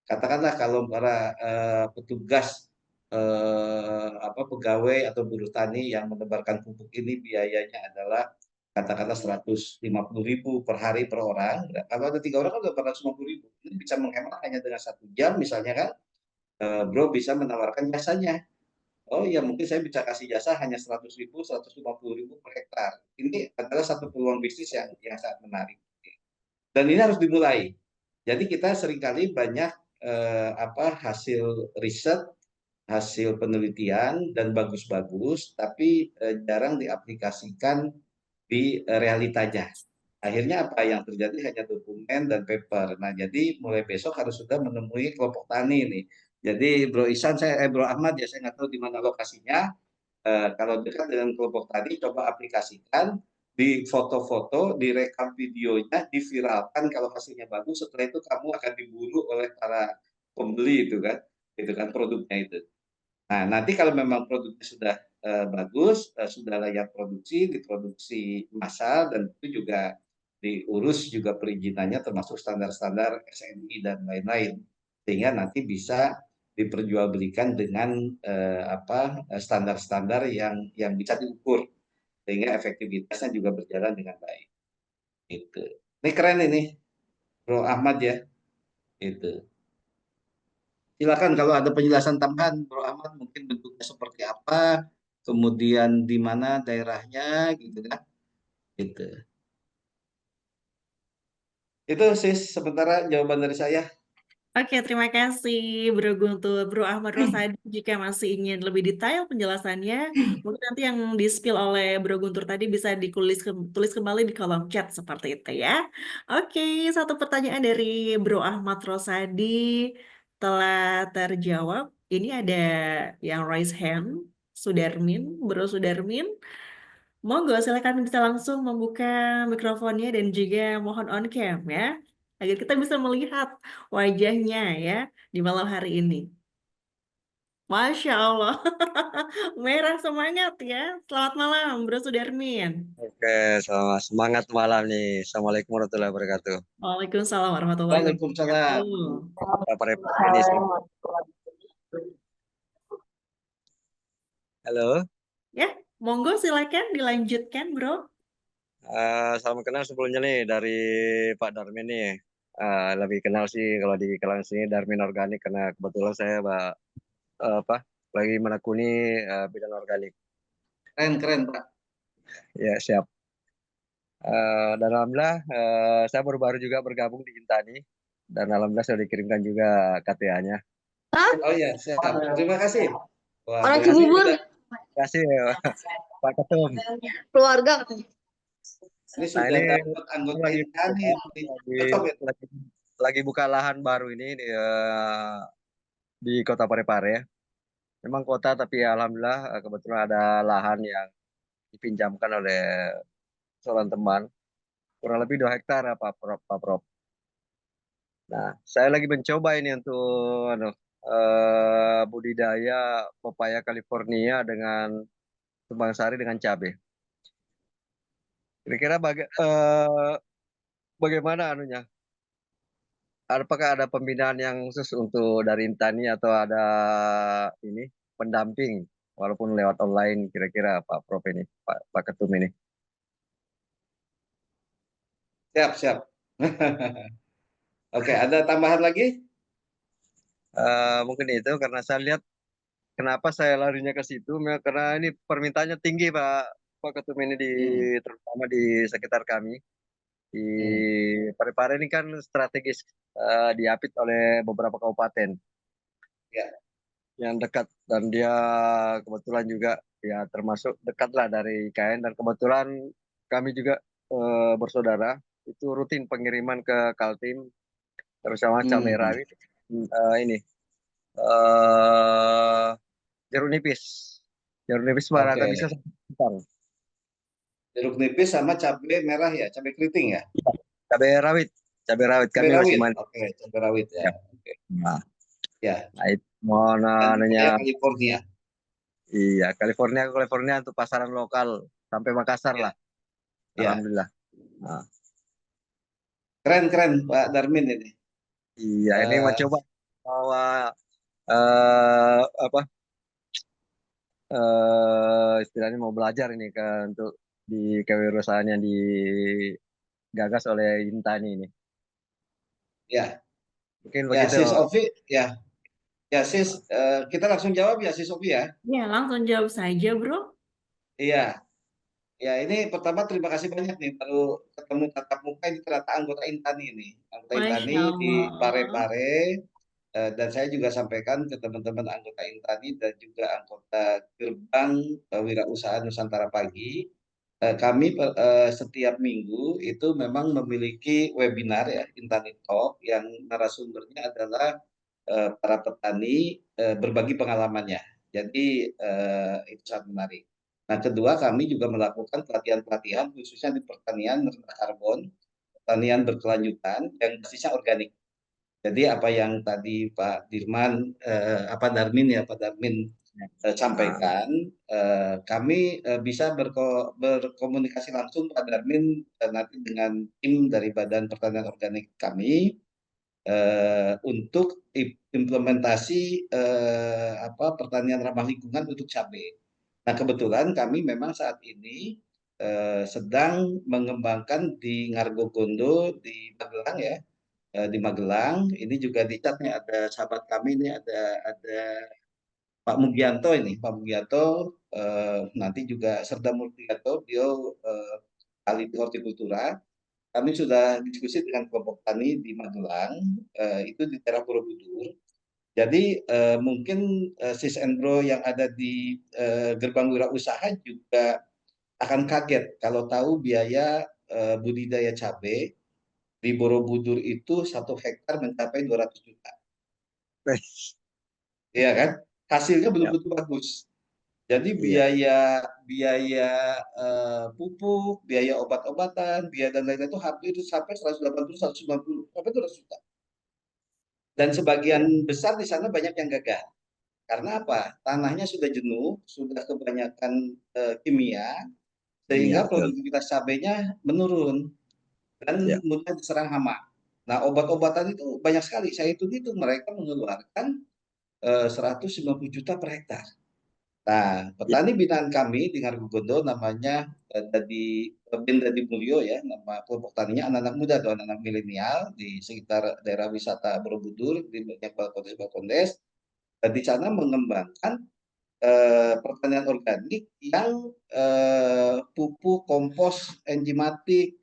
Katakanlah kalau para petugas pegawai atau buruh tani yang menebarkan pupuk ini biayanya adalah katakanlah 150.000 per hari per orang. Kalau ada 3 orang kan udah 450.000. Ini bisa menghemat hanya dengan 1 jam misalnya kan, Bro bisa menawarkan jasanya. Oh ya mungkin saya bisa kasih jasa hanya 100.000, 150.000 per hektar. Ini adalah satu peluang bisnis yang sangat menarik. Dan ini harus dimulai. Jadi kita seringkali banyak hasil riset, hasil penelitian dan bagus-bagus, tapi jarang diaplikasikan di realitanya. Akhirnya apa yang terjadi hanya dokumen dan paper. Nah, jadi mulai besok harus sudah menemui kelompok tani nih. Jadi Bro Ahmad ya saya nggak tahu di mana lokasinya. Kalau dekat dengan kelompok tani, coba aplikasikan di foto-foto, direkam videonya, diviralkan kalau hasilnya bagus. Setelah itu kamu akan diburu oleh para pembeli itu kan produknya itu. Nah, nanti kalau memang produknya sudah bagus, sudah layak produksi, diproduksi massal, dan itu juga diurus juga perizinannya termasuk standar-standar SNI dan lain-lain, sehingga nanti bisa diperjualbelikan dengan standar-standar yang bisa diukur, sehingga efektivitasnya juga berjalan dengan baik. Itu. Ini keren ini, Bro Ahmad ya. Itu. Silakan kalau ada penjelasan tambahan, Bro Ahmad, mungkin bentuknya seperti apa, kemudian di mana daerahnya, gitu kan? Gitu. Itu sih sementara jawaban dari saya. Oke, terima kasih Bro Guntur. Bro Ahmad Rosadi, jika masih ingin lebih detail penjelasannya, mungkin nanti yang di-spill oleh Bro Guntur tadi bisa tulis kembali di kolom chat seperti itu ya. Oke, satu pertanyaan dari Bro Ahmad Rosadi telah terjawab. Ini ada yang raise hand, Sudarmin, Bro Sudarmin. Monggo, silakan bisa langsung membuka mikrofonnya dan juga mohon on cam ya, agar kita bisa melihat wajahnya ya di malam hari ini. Masya Allah, merah semangat ya. Selamat malam, Bro Sudarmin. Oke, selamat semangat malam nih. Assalamualaikum warahmatullahi wabarakatuh. Waalaikumsalam warahmatullahi Waalaikumsalam. wabarakatuh. Apa repot ini? Halo, Ya, monggo silakan dilanjutkan, Bro. salam kenal sebelumnya nih dari Pak Darmin nih. Lebih kenal sih kalau di kalangan sini Darmin Organik karena kebetulan saya lagi menekuni bidang organik. Keren, Pak. Ya, siap. Dan alhamdulillah saya baru-baru juga bergabung di Intani dan alhamdulillah sudah dikirimkan juga KTA-nya. Oh iya, siap. Terima kasih. Wah, Orang terima kasih Cibubur. juga. Terima kasih Pak Ketum. Keluarga. Ini Nah, sudah ini dapat anggota lagi Intani. lagi buka lahan baru ini di Kota Parepare. Memang kota tapi alhamdulillah kebetulan ada lahan yang dipinjamkan oleh seorang teman kurang lebih 2 hektar ya Pak Prof. Nah, saya lagi mencoba ini untuk budidaya pepaya California dengan tumbang sari dengan cabai. Kira-kira bagaimana anunya? Apakah ada pembinaan yang khusus untuk dari Intani atau ada ini pendamping walaupun lewat online kira-kira Pak Prof ini, Pak Ketum ini? Siap. Oke, ada tambahan lagi? Mungkin itu karena saya lihat kenapa saya larinya ke situ karena ini permintaannya tinggi Pak Ketum ini terutama di sekitar kami di Parepare ini kan strategis diapit oleh beberapa kabupaten Ya. yang dekat dan dia kebetulan juga ya termasuk dekat lah dari IKN dan kebetulan kami juga bersaudara itu rutin pengiriman ke Kaltim bersama cabai rawit ini jeruk nipis barangkali bisa sekitar. Jeruk nipis sama cabai merah ya, cabai keriting ya? Cabai rawit kami masih Oke, cabai rawit ya. Oke. Nah, Ya. nah itu mohon nanya. California. Iya, California untuk pasaran lokal sampai Makassar lah. Ya. Alhamdulillah. Nah. Keren Pak Darmin ini. Iya, ini mau coba bawa istilahnya mau belajar ini untuk di kewirausahaan yang digagas oleh Intani ini. Ya. Mungkin ya, begitu. Sis Ovi, ya. Ya, Sis, kita langsung jawab ya, Sis Ovi ya. Ya, langsung jawab saja, Bro. Iya. Ya, ini pertama terima kasih banyak nih baru ketemu tatap muka ini ternyata anggota Intani ini. Anggota Intani di Parepare. Dan saya juga sampaikan ke teman-teman anggota Intani dan juga anggota Gerbang Wirausaha Nusantara Pagi. Kami setiap minggu itu memang memiliki webinar ya, Intani Talk, yang narasumbernya adalah para petani berbagi pengalamannya. Jadi itu sangat menarik. Nah, kedua kami juga melakukan pelatihan-pelatihan khususnya di pertanian rendah karbon, pertanian berkelanjutan yang basisnya organik. Jadi apa yang tadi Pak Darmin sampaikan, kami bisa berkomunikasi langsung Pak Darmin nanti dengan tim dari Badan Pertanian Organik kami untuk implementasi pertanian ramah lingkungan untuk cabai. Nah, kebetulan kami memang saat ini sedang mengembangkan di Ngargogondo di Magelang ya, di Magelang. Ini juga di catnya ada sahabat kami ini ada Pak Mugianto ini, Pak Mugianto nanti juga Serda Mugianto, beliau ahli hortikultura. Kami sudah diskusi dengan kelompok tani di Magelang, itu di daerah Borobudur. Jadi mungkin Sis Endro yang ada di gerbang wirausaha juga akan kaget kalau tahu biaya budidaya cabai di Borobudur itu 1 hektar mencapai 200 juta. Iya kan? Hasilnya belum tentu bagus. Jadi biaya pupuk, biaya obat-obatan, biaya dan lain-lain itu hampir sampai 180, 190, sampai 200 juta. Dan sebagian besar di sana banyak yang gagal. Karena apa? Tanahnya sudah jenuh, sudah kebanyakan kimia, sehingga produktivitas cabainya menurun dan mudah diserang hama. Nah, obat-obatan itu banyak sekali. Saya hitung mereka mengeluarkan 190 juta per hektar. Nah, petani binaan kami di Ngargogondo namanya Dadi Mulyo ya, nama kelompok taninya anak-anak muda atau anak-anak milenial di sekitar daerah wisata Borobudur di banyak Balkondes. Di sana mengembangkan pertanian organik yang pupuk, kompos, enzimatik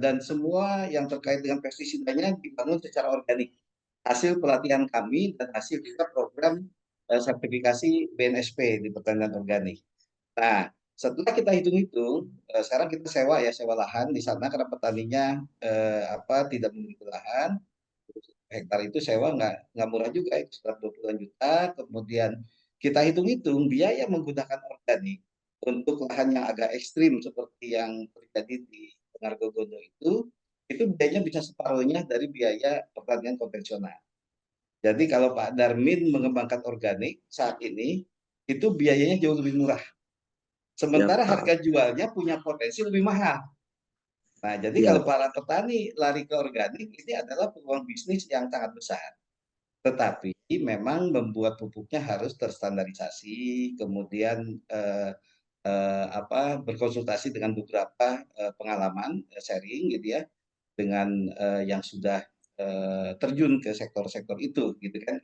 dan semua yang terkait dengan pestisidanya dibangun secara organik. Hasil pelatihan kami dan hasil juga program sertifikasi BNSP di pertanian organik. Nah, setelah kita hitung-hitung, sekarang kita sewa lahan di sana karena petaninya tidak memiliki lahan. Hektar itu sewa nggak murah juga, itu sekitar 20-an juta. Kemudian kita hitung-hitung biaya menggunakan organik untuk lahan yang agak ekstrim seperti yang terjadi di Ngargogondo itu biayanya bisa separuhnya dari biaya pertanian konvensional. Jadi kalau Pak Darmin mengembangkan organik saat ini, itu biayanya jauh lebih murah. Sementara harga jualnya punya potensi lebih mahal. Nah, jadi kalau para petani lari ke organik, ini adalah peluang bisnis yang sangat besar. Tetapi memang membuat pupuknya harus terstandarisasi, kemudian berkonsultasi dengan beberapa pengalaman sharing gitu ya, dengan yang sudah terjun ke sektor-sektor itu gitu kan.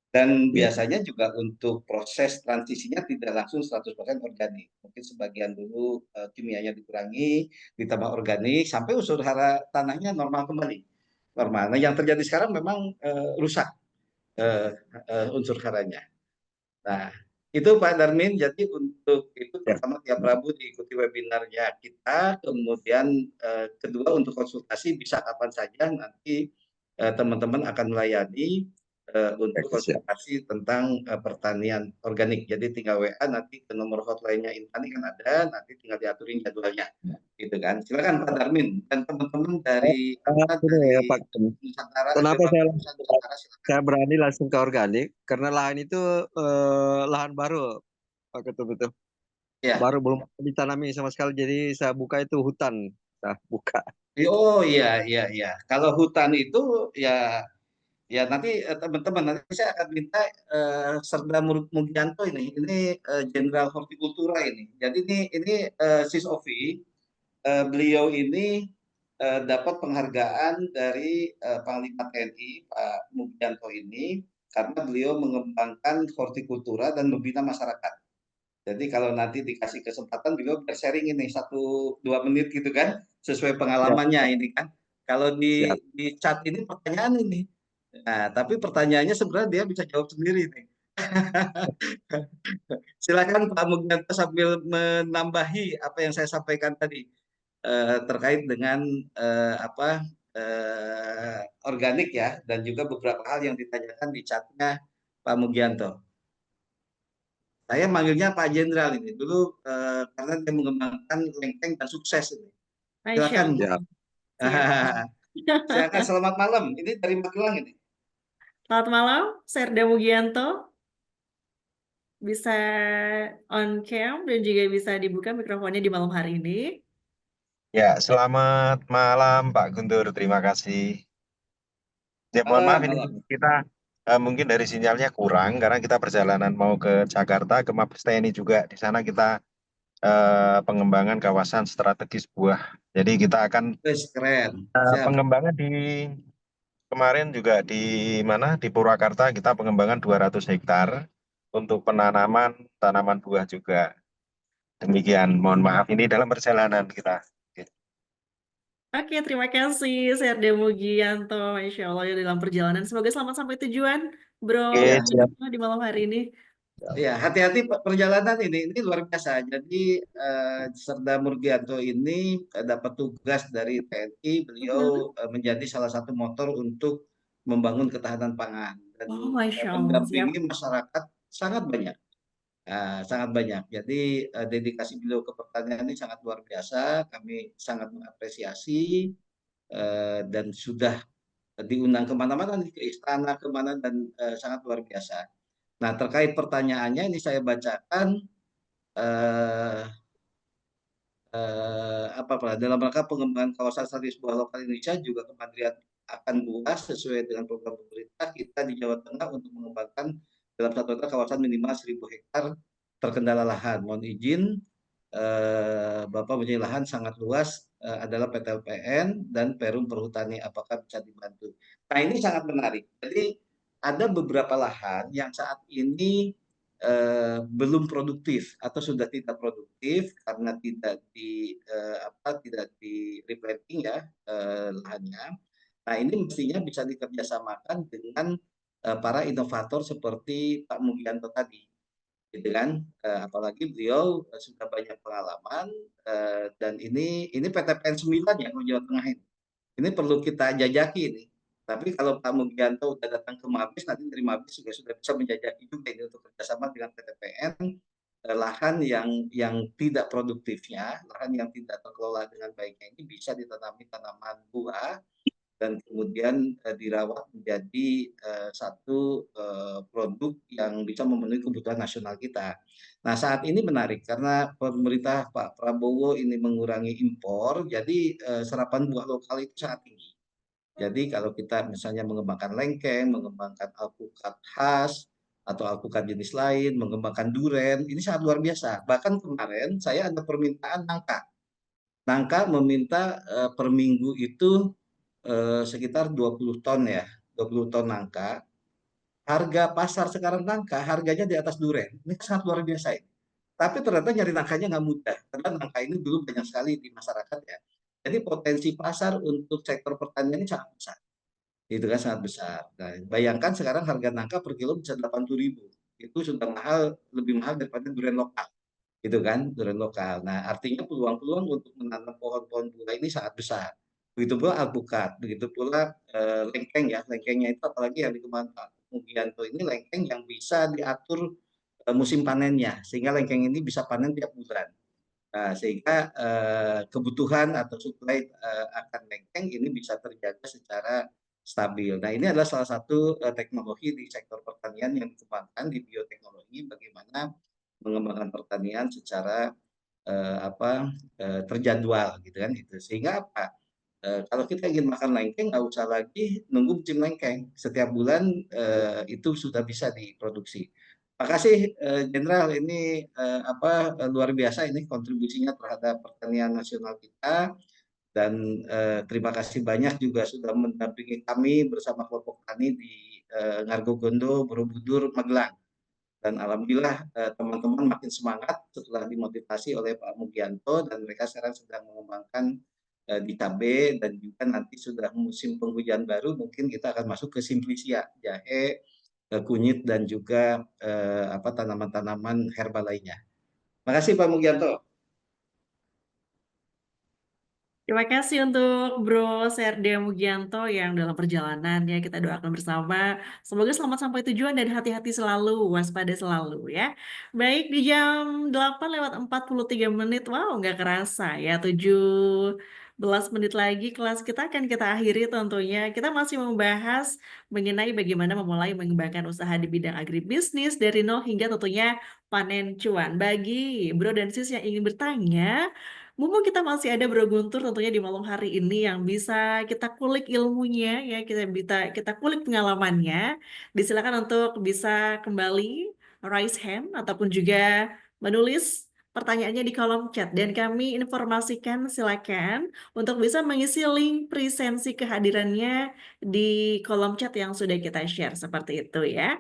Dan biasanya juga untuk proses transisinya tidak langsung 100% organik. Mungkin sebagian dulu kimianya dikurangi, ditambah organik, sampai unsur hara tanahnya normal kembali. Normal. Nah, yang terjadi sekarang memang rusak unsur haranya. Nah, itu Pak Darmin. Jadi untuk itu pertama tiap Rabu diikuti webinarnya kita, kemudian kedua untuk konsultasi bisa kapan saja nanti teman-teman akan melayani untuk konsultasi tentang pertanian organik. Jadi tinggal WA nanti ke nomor hotline-nya Intani kan ada, nanti tinggal diaturin jadwalnya, gitu kan. Silakan Pak Darmin dan teman-teman dari Pak, Nusantara. kenapa saya berani langsung ke organik? Karena lahan itu lahan baru, Pak Ketua betul. Ya. Baru belum ditanami sama sekali, jadi saya buka itu hutan, saya buka. Oh iya. Kalau hutan itu ya nanti teman-teman nanti saya akan minta Serda Mugianto ini Jenderal Hortikultura ini. Jadi ini Sis Ovi, beliau ini dapat penghargaan dari Panglima TNI Pak Mugianto ini karena beliau mengembangkan hortikultura dan membina masyarakat. Jadi kalau nanti dikasih kesempatan beliau sharing ini 1-2 menit gitu kan, sesuai pengalamannya ini kan. Kalau di chat ini pertanyaan ini. Nah, tapi pertanyaannya sebenarnya dia bisa jawab sendiri nih. Silakan Pak Mugianto sambil menambahi apa yang saya sampaikan tadi terkait dengan organik ya, dan juga beberapa hal yang ditanyakan di chatnya Pak Mugianto. Saya manggilnya Pak Jenderal ini dulu karena dia mengembangkan lengkeng dan sukses ini. Silakan. Silakan, selamat malam. Ini dari Magelang ini. Selamat malam, Serda Mugianto. bisa on cam dan juga bisa dibuka mikrofonnya di malam hari ini. Ya, selamat malam Pak Guntur, terima kasih. Ya, mohon maaf ini Malam. kita mungkin dari sinyalnya kurang karena kita perjalanan mau ke Jakarta, ke Mabes TNI juga. Di sana kita pengembangan kawasan strategis buah. Jadi kita akan Wes, keren. Siap. pengembangan di kemarin juga di mana di Purwakarta kita pengembangan 200 hektar untuk penanaman tanaman buah juga. Demikian, mohon maaf ini dalam perjalanan kita. Oke, terima kasih Serda Mugianto. Masya Allah ya dalam perjalanan. Semoga selamat sampai tujuan, Bro Oke, Ya, siap. di malam hari ini. ya, hati-hati perjalanan ini luar biasa. Jadi Serda Murgianto ini dapat tugas dari TNI. Beliau menjadi salah satu motor untuk membangun ketahanan pangan dan Oh, Masya Allah. Siap. mendampingi masyarakat sangat banyak. Sangat banyak. Jadi dedikasi beliau ke pertanian ini sangat luar biasa. Kami sangat mengapresiasi dan sudah diundang kemana-mana nih, ke istana kemana dan sangat luar biasa. Nah, terkait pertanyaannya ini saya bacakan eh, dalam rangka pengembangan kawasan strategis buah lokal Indonesia juga Kementerian akan buah sesuai dengan program pemerintah kita di Jawa Tengah untuk mengembangkan dalam satu hektar kawasan minimal 1.000 hektar terkendala lahan. Mohon izin, Bapak punya lahan sangat luas adalah PTLPN dan Perum Perhutani. Apakah bisa dibantu? Nah, ini sangat menarik. Jadi ada beberapa lahan yang saat ini belum produktif atau sudah tidak produktif karena tidak di replanting ya lahannya. Nah, ini mestinya bisa dikerjasamakan dengan para inovator seperti Pak Mugianto tadi, gitu kan? Apalagi beliau sudah banyak pengalaman dan ini PTPN 9 ya kalau Jawa Tengah ini. Ini perlu kita jajaki ini. Tapi kalau Pak Mugianto sudah datang ke Mabes, nanti dari Mabes juga sudah bisa menjajaki juga ini untuk kerjasama dengan PTPN lahan yang tidak produktifnya, lahan yang tidak terkelola dengan baiknya ini bisa ditanami tanaman buah dan kemudian dirawat menjadi satu produk yang bisa memenuhi kebutuhan nasional kita. Nah, saat ini menarik karena pemerintah Pak Prabowo ini mengurangi impor, jadi serapan buah lokal itu sangat tinggi. Jadi kalau kita misalnya mengembangkan lengkeng, mengembangkan alpukat khas atau alpukat jenis lain, mengembangkan duren, ini sangat luar biasa. Bahkan kemarin saya ada permintaan nangka. Nangka meminta per minggu itu sekitar 20 ton ya, 20 ton nangka. Harga pasar sekarang nangka harganya di atas duren. Ini sangat luar biasa ini. Tapi ternyata nyari nangkanya nggak mudah, karena nangka ini dulu banyak sekali di masyarakat ya. Jadi potensi pasar untuk sektor pertanian ini sangat besar. Itu kan sangat besar. Nah, bayangkan sekarang harga nangka per kilo bisa 80.000. Itu sudah mahal, lebih mahal daripada durian lokal. Gitu kan, durian lokal. Nah, artinya peluang-peluang untuk menanam pohon-pohon buah ini sangat besar. Begitu pula alpukat, begitu pula lengkeng ya. Lengkengnya itu apalagi yang dikembangkan Pak Mugianto ini lengkeng yang bisa diatur musim panennya, sehingga lengkeng ini bisa panen tiap bulan. Nah, sehingga kebutuhan atau suplai akan lengkeng ini bisa terjaga secara stabil. Nah, ini adalah salah satu teknologi di sektor pertanian yang dikembangkan di bioteknologi, bagaimana mengembangkan pertanian secara terjadwal gitu kan itu. Sehingga apa? Kalau kita ingin makan lengkeng nggak usah lagi nunggu musim lengkeng. Setiap bulan itu sudah bisa diproduksi. Makasih Jenderal, ini luar biasa ini kontribusinya terhadap pertanian nasional kita dan terima kasih banyak juga sudah mendampingi kami bersama kelompok tani di Ngargogondo, Borobudur, Magelang. Dan alhamdulillah teman-teman makin semangat setelah dimotivasi oleh Pak Mugianto dan mereka sekarang sedang mengembangkan di cabai dan juga nanti sudah musim penghujan baru mungkin kita akan masuk ke simplisia, jahe, kunyit dan juga tanaman-tanaman herbal lainnya. Makasih Pak Mugianto. Terima kasih untuk Bro Serda Mugianto yang dalam perjalanan ya kita doakan bersama. Semoga selamat sampai tujuan dan hati-hati selalu, waspada selalu ya. Baik di jam 8 lewat 43 menit, wow nggak kerasa ya 7 menit lagi kelas kita akan kita akhiri tentunya. Kita masih membahas mengenai bagaimana memulai mengembangkan usaha di bidang agribisnis dari nol hingga tentunya panen cuan. Bagi bro dan sis yang ingin bertanya, mumpung kita masih ada Bro Guntur tentunya di malam hari ini yang bisa kita kulik ilmunya ya, kita kulik pengalamannya. Disilakan untuk bisa kembali raise hand ataupun juga menulis pertanyaannya di kolom chat dan kami informasikan silakan untuk bisa mengisi link presensi kehadirannya di kolom chat yang sudah kita share seperti itu ya.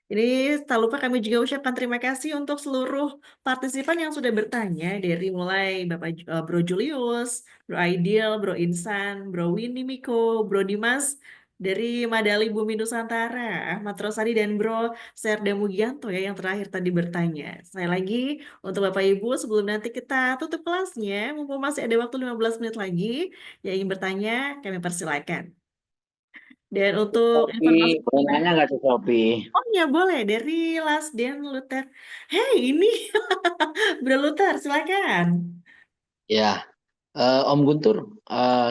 Jadi tak lupa kami juga ucapkan terima kasih untuk seluruh partisipan yang sudah bertanya dari mulai Bro Julius, Bro Aidil, Bro Insan, Bro Winnie Miko, Bro Dimas dari Madali Bumi Nusantara, Ahmad Rosadi dan Bro Serda Mugianto ya yang terakhir tadi bertanya. Saya lagi untuk Bapak Ibu sebelum nanti kita tutup kelasnya, mumpung masih ada waktu 15 menit lagi yang ingin bertanya kami persilakan. Dan untuk informasi Sopi, boleh nanya nggak tuh Sopi? oh ya boleh dari Lasden Luther. Hei ini Bro Luther silakan. Ya, Om Guntur,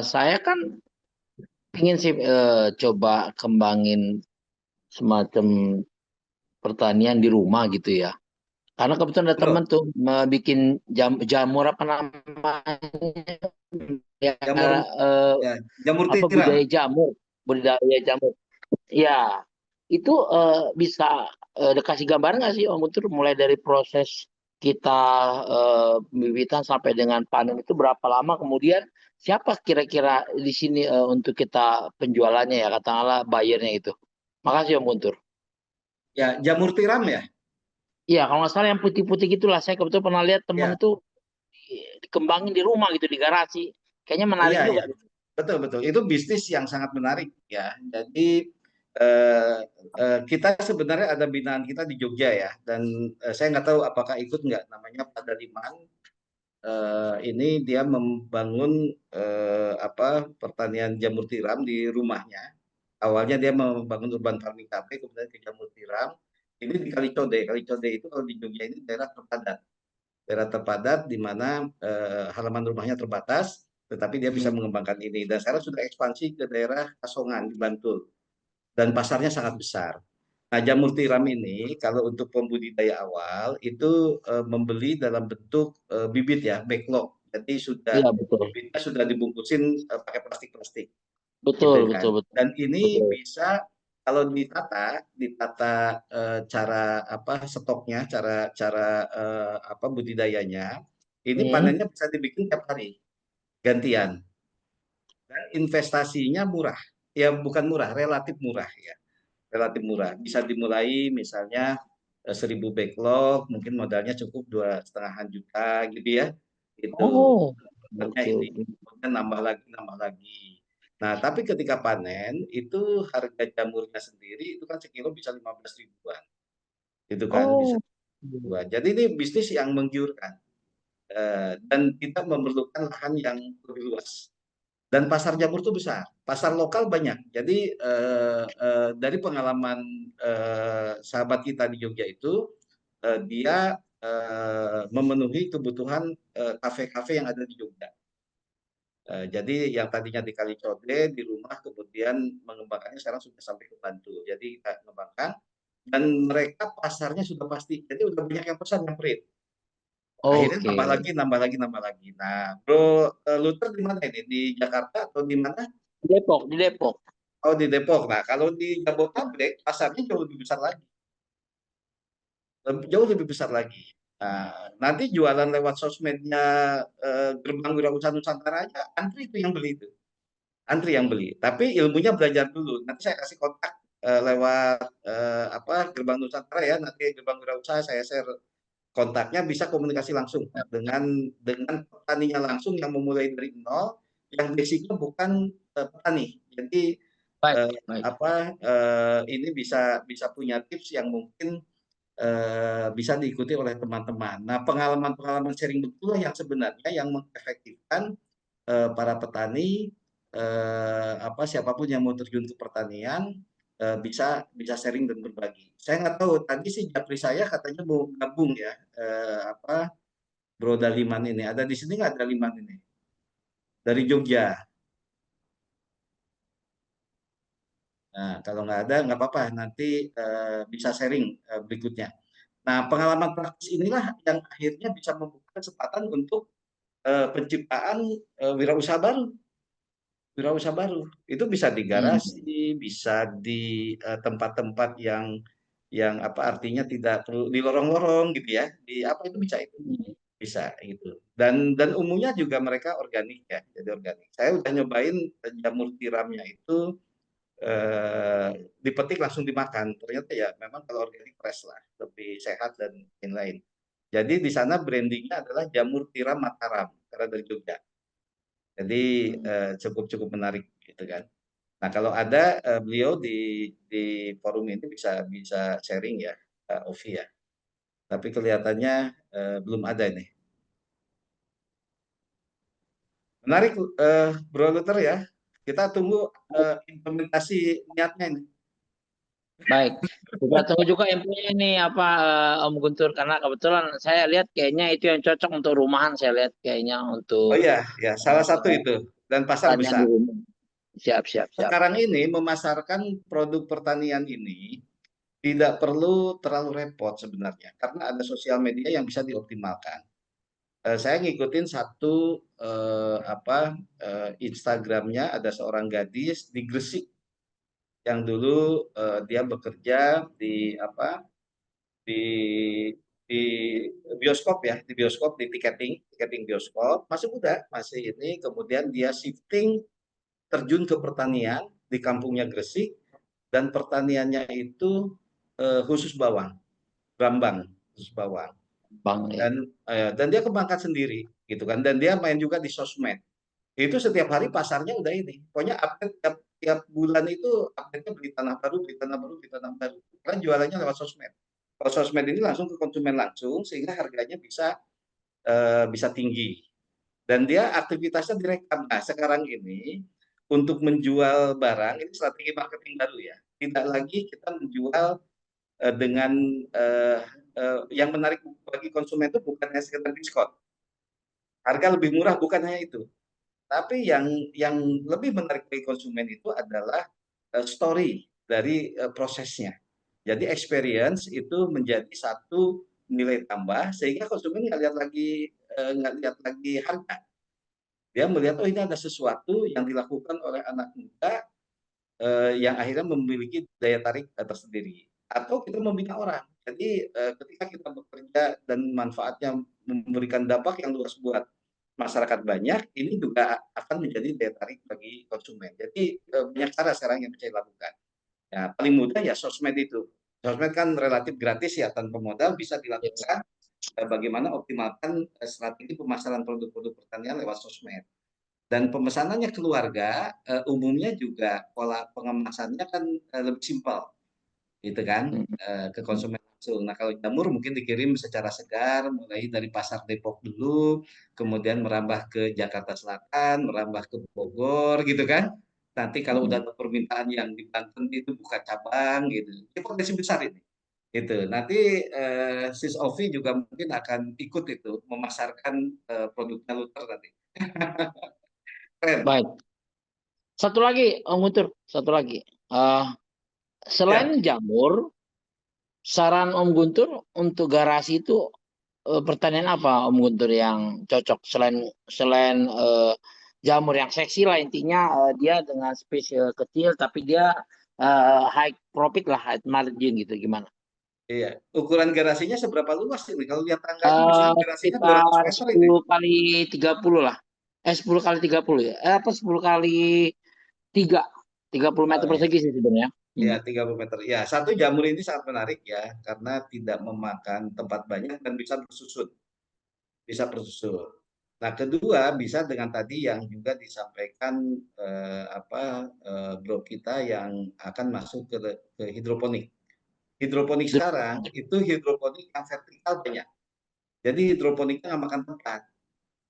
saya kan ingin sih coba kembangin semacam pertanian di rumah gitu ya. Karena kebetulan ada teman Bro, tuh bikin jamur apa namanya ya, jamur ya, jamur apa tiram. budidaya jamur. Ya, itu bisa dikasih gambar nggak sih Om Guntur mulai dari proses kita pembibitan sampai dengan panen itu berapa lama kemudian siapa kira-kira di sini untuk kita penjualannya ya katakanlah bayarnya itu. Makasih Om Guntur. Ya, jamur tiram ya. Iya, kalau nggak salah yang putih-putih gitulah. Saya kebetulan pernah lihat temen Ya, tuh dikembangin di rumah gitu di garasi. Kayaknya menarik iya juga. ya. Betul betul. Itu bisnis yang sangat menarik ya. Jadi eh, kita sebenarnya ada binaan kita di Jogja ya. Dan saya nggak tahu apakah ikut nggak namanya Padaliman. Ini dia membangun apa pertanian jamur tiram di rumahnya. Awalnya dia membangun urban farming cafe, kemudian ke jamur tiram. Ini di Kalicode. Kalicode itu kalau di Jogja ini daerah terpadat. Daerah terpadat di mana halaman rumahnya terbatas, tetapi dia bisa mengembangkan ini. Dan sekarang sudah ekspansi ke daerah Kasongan di Bantul. Dan pasarnya sangat besar. Nah, jamur tiram ini kalau untuk pembudidaya awal itu membeli dalam bentuk bibit ya, backlog. Jadi Iya betul. bibitnya sudah dibungkusin pakai plastik-plastik gitu Betul, kan. betul, betul. Dan ini Betul. bisa kalau ditata cara apa stoknya, cara apa budidayanya, ini panennya bisa dibikin tiap hari gantian. Dan investasinya murah. Ya bukan murah, relatif murah ya. Relatif murah. Bisa dimulai misalnya 1.000 backlog, mungkin modalnya cukup 2,5 juta gitu ya. Itu Oh, sebenarnya oke, ini oke. kemudian nambah lagi, nambah lagi. Nah, tapi ketika panen itu harga jamurnya sendiri itu kan sekilo bisa 15 ribuan, gitu kan bisa Oh, ribuan. Jadi ini bisnis yang menggiurkan dan kita memerlukan lahan yang lebih luas. Dan pasar jamur itu besar, pasar lokal banyak. Jadi dari pengalaman sahabat kita di Jogja itu, dia memenuhi kebutuhan kafe-kafe yang ada di Jogja. Jadi yang tadinya di Kalicode di rumah kemudian mengembangkannya sekarang sudah sampai ke Bantul. Jadi kita mengembangkan dan mereka pasarnya sudah pasti. Jadi udah banyak yang pesan nyamperin. Akhirnya oke. nambah lagi, nambah lagi, nambah lagi. Nah, Bro Luther di mana ini? Di Jakarta atau di mana? Di Depok, di Depok. Oh, di Depok. Nah, kalau di Jabodetabek pasarnya jauh lebih besar lagi. Jauh lebih besar lagi. Nah, nanti jualan lewat sosmednya Gerbang Wirausaha Nusantara aja, antri itu yang beli itu. Antri yang beli. Tapi ilmunya belajar dulu. Nanti saya kasih kontak lewat apa Gerbang Nusantara ya. Nanti Gerbang Wirausaha saya share kontaknya, bisa komunikasi langsung dengan petaninya langsung yang memulai dari nol, yang basicnya bukan petani. Jadi Baik, baik. apa ini bisa bisa punya tips yang mungkin bisa diikuti oleh teman-teman. Nah, pengalaman-pengalaman sharing betul yang sebenarnya yang mengefektifkan para petani apa siapapun yang mau terjun ke pertanian bisa bisa sharing dan berbagi. Saya nggak tahu tadi sih Japri saya katanya mau gabung ya apa Bro Daliman ini. Ada di sini nggak Daliman ini? Dari Jogja. Nah, kalau nggak ada, nggak apa-apa. Nanti bisa sharing berikutnya. Nah, pengalaman praktis inilah yang akhirnya bisa membuka kesempatan untuk penciptaan wirausaha baru. Wirausaha baru itu bisa di garasi, bisa di tempat-tempat yang apa artinya tidak perlu di lorong-lorong gitu ya. Di apa itu bisa gitu. Dan umumnya juga mereka organik ya, jadi organik. Saya udah nyobain jamur tiramnya itu dipetik langsung dimakan. Ternyata ya memang kalau organik fresh lah, lebih sehat dan lain-lain. Jadi di sana brandingnya adalah jamur tiram Mataram karena dari Jogja. Jadi cukup menarik gitu kan. Nah kalau ada beliau di forum ini bisa sharing ya, Ovi ya. Tapi kelihatannya belum ada ini. Menarik, Bro Luther ya. Kita tunggu implementasi niatnya ini. Baik, kita tunggu juga infonya ini apa Om Guntur, karena kebetulan saya lihat kayaknya itu yang cocok untuk rumahan, saya lihat kayaknya Oh untuk iya, ya salah satu itu dan pasar pertanian di besar. rumah. Siap. Sekarang ini memasarkan produk pertanian ini tidak perlu terlalu repot sebenarnya karena ada sosial media yang bisa dioptimalkan. Saya ngikutin satu Instagramnya ada seorang gadis di Gresik yang dulu dia bekerja di di bioskop ya, di bioskop, di tiketing bioskop, masih muda, masih ini, kemudian dia shifting terjun ke pertanian di kampungnya Gresik dan pertaniannya itu khusus bawang, brambang, khusus bawang. Bang ya. Dan dia kembangkan sendiri gitu kan, dan dia main juga di sosmed. Itu setiap hari pasarnya udah ini. Pokoknya update tiap bulan itu update-nya beli tanah baru, beli tanah baru, beli tanah baru. Karena jualannya lewat sosmed. Kalau sosmed ini langsung ke konsumen langsung sehingga harganya bisa tinggi. Dan dia aktivitasnya direkam. Nah, sekarang ini untuk menjual barang ini strategi marketing baru ya. Tidak lagi kita menjual dengan yang menarik bagi konsumen itu bukan hanya sekedar diskon. Harga lebih murah bukan hanya itu. Tapi yang lebih menarik bagi konsumen itu adalah story dari prosesnya. Jadi experience itu menjadi satu nilai tambah sehingga konsumen nggak lihat lagi harga. Dia melihat oh ini ada sesuatu yang dilakukan oleh anak muda yang akhirnya memiliki daya tarik tersendiri. Atau kita membina orang. Jadi ketika kita bekerja dan manfaatnya memberikan dampak yang luas buat masyarakat banyak, ini juga akan menjadi daya tarik bagi konsumen. Jadi banyak cara sekarang yang bisa dilakukan. Ya, paling mudah ya sosmed itu. Sosmed kan relatif gratis ya, tanpa modal bisa dilakukan. Bagaimana optimalkan strategi pemasaran produk-produk pertanian lewat sosmed. Dan pemesanannya keluarga, umumnya juga pola pengemasannya kan lebih simpel, gitu kan, ke konsumen langsung. Nah kalau jamur mungkin dikirim secara segar, mulai dari pasar Depok dulu, kemudian merambah ke Jakarta Selatan, merambah ke Bogor, gitu kan. Nanti kalau udah ada permintaan yang di Banten itu buka cabang, gitu. Ini potensi besar ini. Gitu. Nanti Sis Ovi juga mungkin akan ikut itu memasarkan produknya Luther nanti. Keren. Baik. Satu lagi Om Guntur, satu lagi. Selain jamur, saran Om Guntur untuk garasi itu pertanian apa Om Guntur yang cocok selain jamur yang seksi lah intinya dia dengan space kecil tapi dia high profit lah, high margin gitu gimana? Iya, ukuran garasinya seberapa luas ini? Kalau lihat tangganya misalnya garasinya 200 Sekitar meter ini. 10 kali 30 lah. 10 kali 30 ya. Apa 10 kali 3. 30 meter persegi sih sebenarnya. Ya, 30 meter. Ya, satu jamur ini sangat menarik ya, karena tidak memakan tempat banyak dan bisa bersusun. Bisa bersusun. Nah, kedua bisa dengan tadi yang juga disampaikan bro kita yang akan masuk ke hidroponik. Hidroponik sekarang itu hidroponik yang vertikal banyak. Jadi hidroponiknya nggak makan tempat.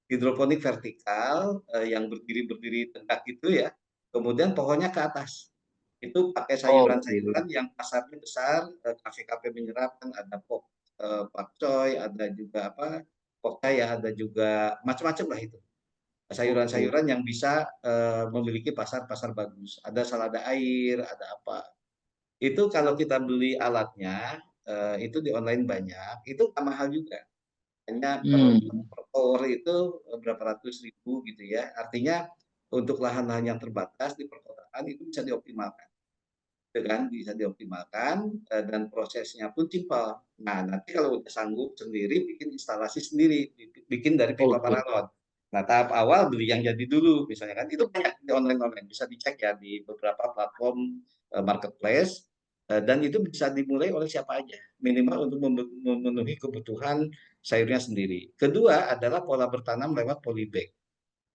Hidroponik vertikal yang berdiri tegak gitu ya. Kemudian pohonnya ke atas. Itu pakai sayuran-sayuran yang pasarnya besar, kafe-kafe menyerap kan ada pakcoy, ada juga pokcaya, ada juga macam-macam lah itu. Sayuran-sayuran yang bisa memiliki pasar-pasar bagus. Ada salada air, ada apa. Itu kalau kita beli alatnya, itu di online banyak, itu nggak mahal juga. Hanya per tower itu berapa ratus ribu gitu ya. Artinya untuk lahan-lahan yang terbatas di perkotaan itu bisa dioptimalkan. Bisa dioptimalkan dan prosesnya pun simpel. Nah, nanti kalau udah sanggup sendiri bikin instalasi sendiri, bikin dari pipa paralon. Nah, tahap awal beli yang jadi dulu, misalnya kan itu banyak di online bisa dicek ya di beberapa platform marketplace dan itu bisa dimulai oleh siapa aja, minimal untuk memenuhi kebutuhan sayurnya sendiri. Kedua adalah pola bertanam lewat polybag.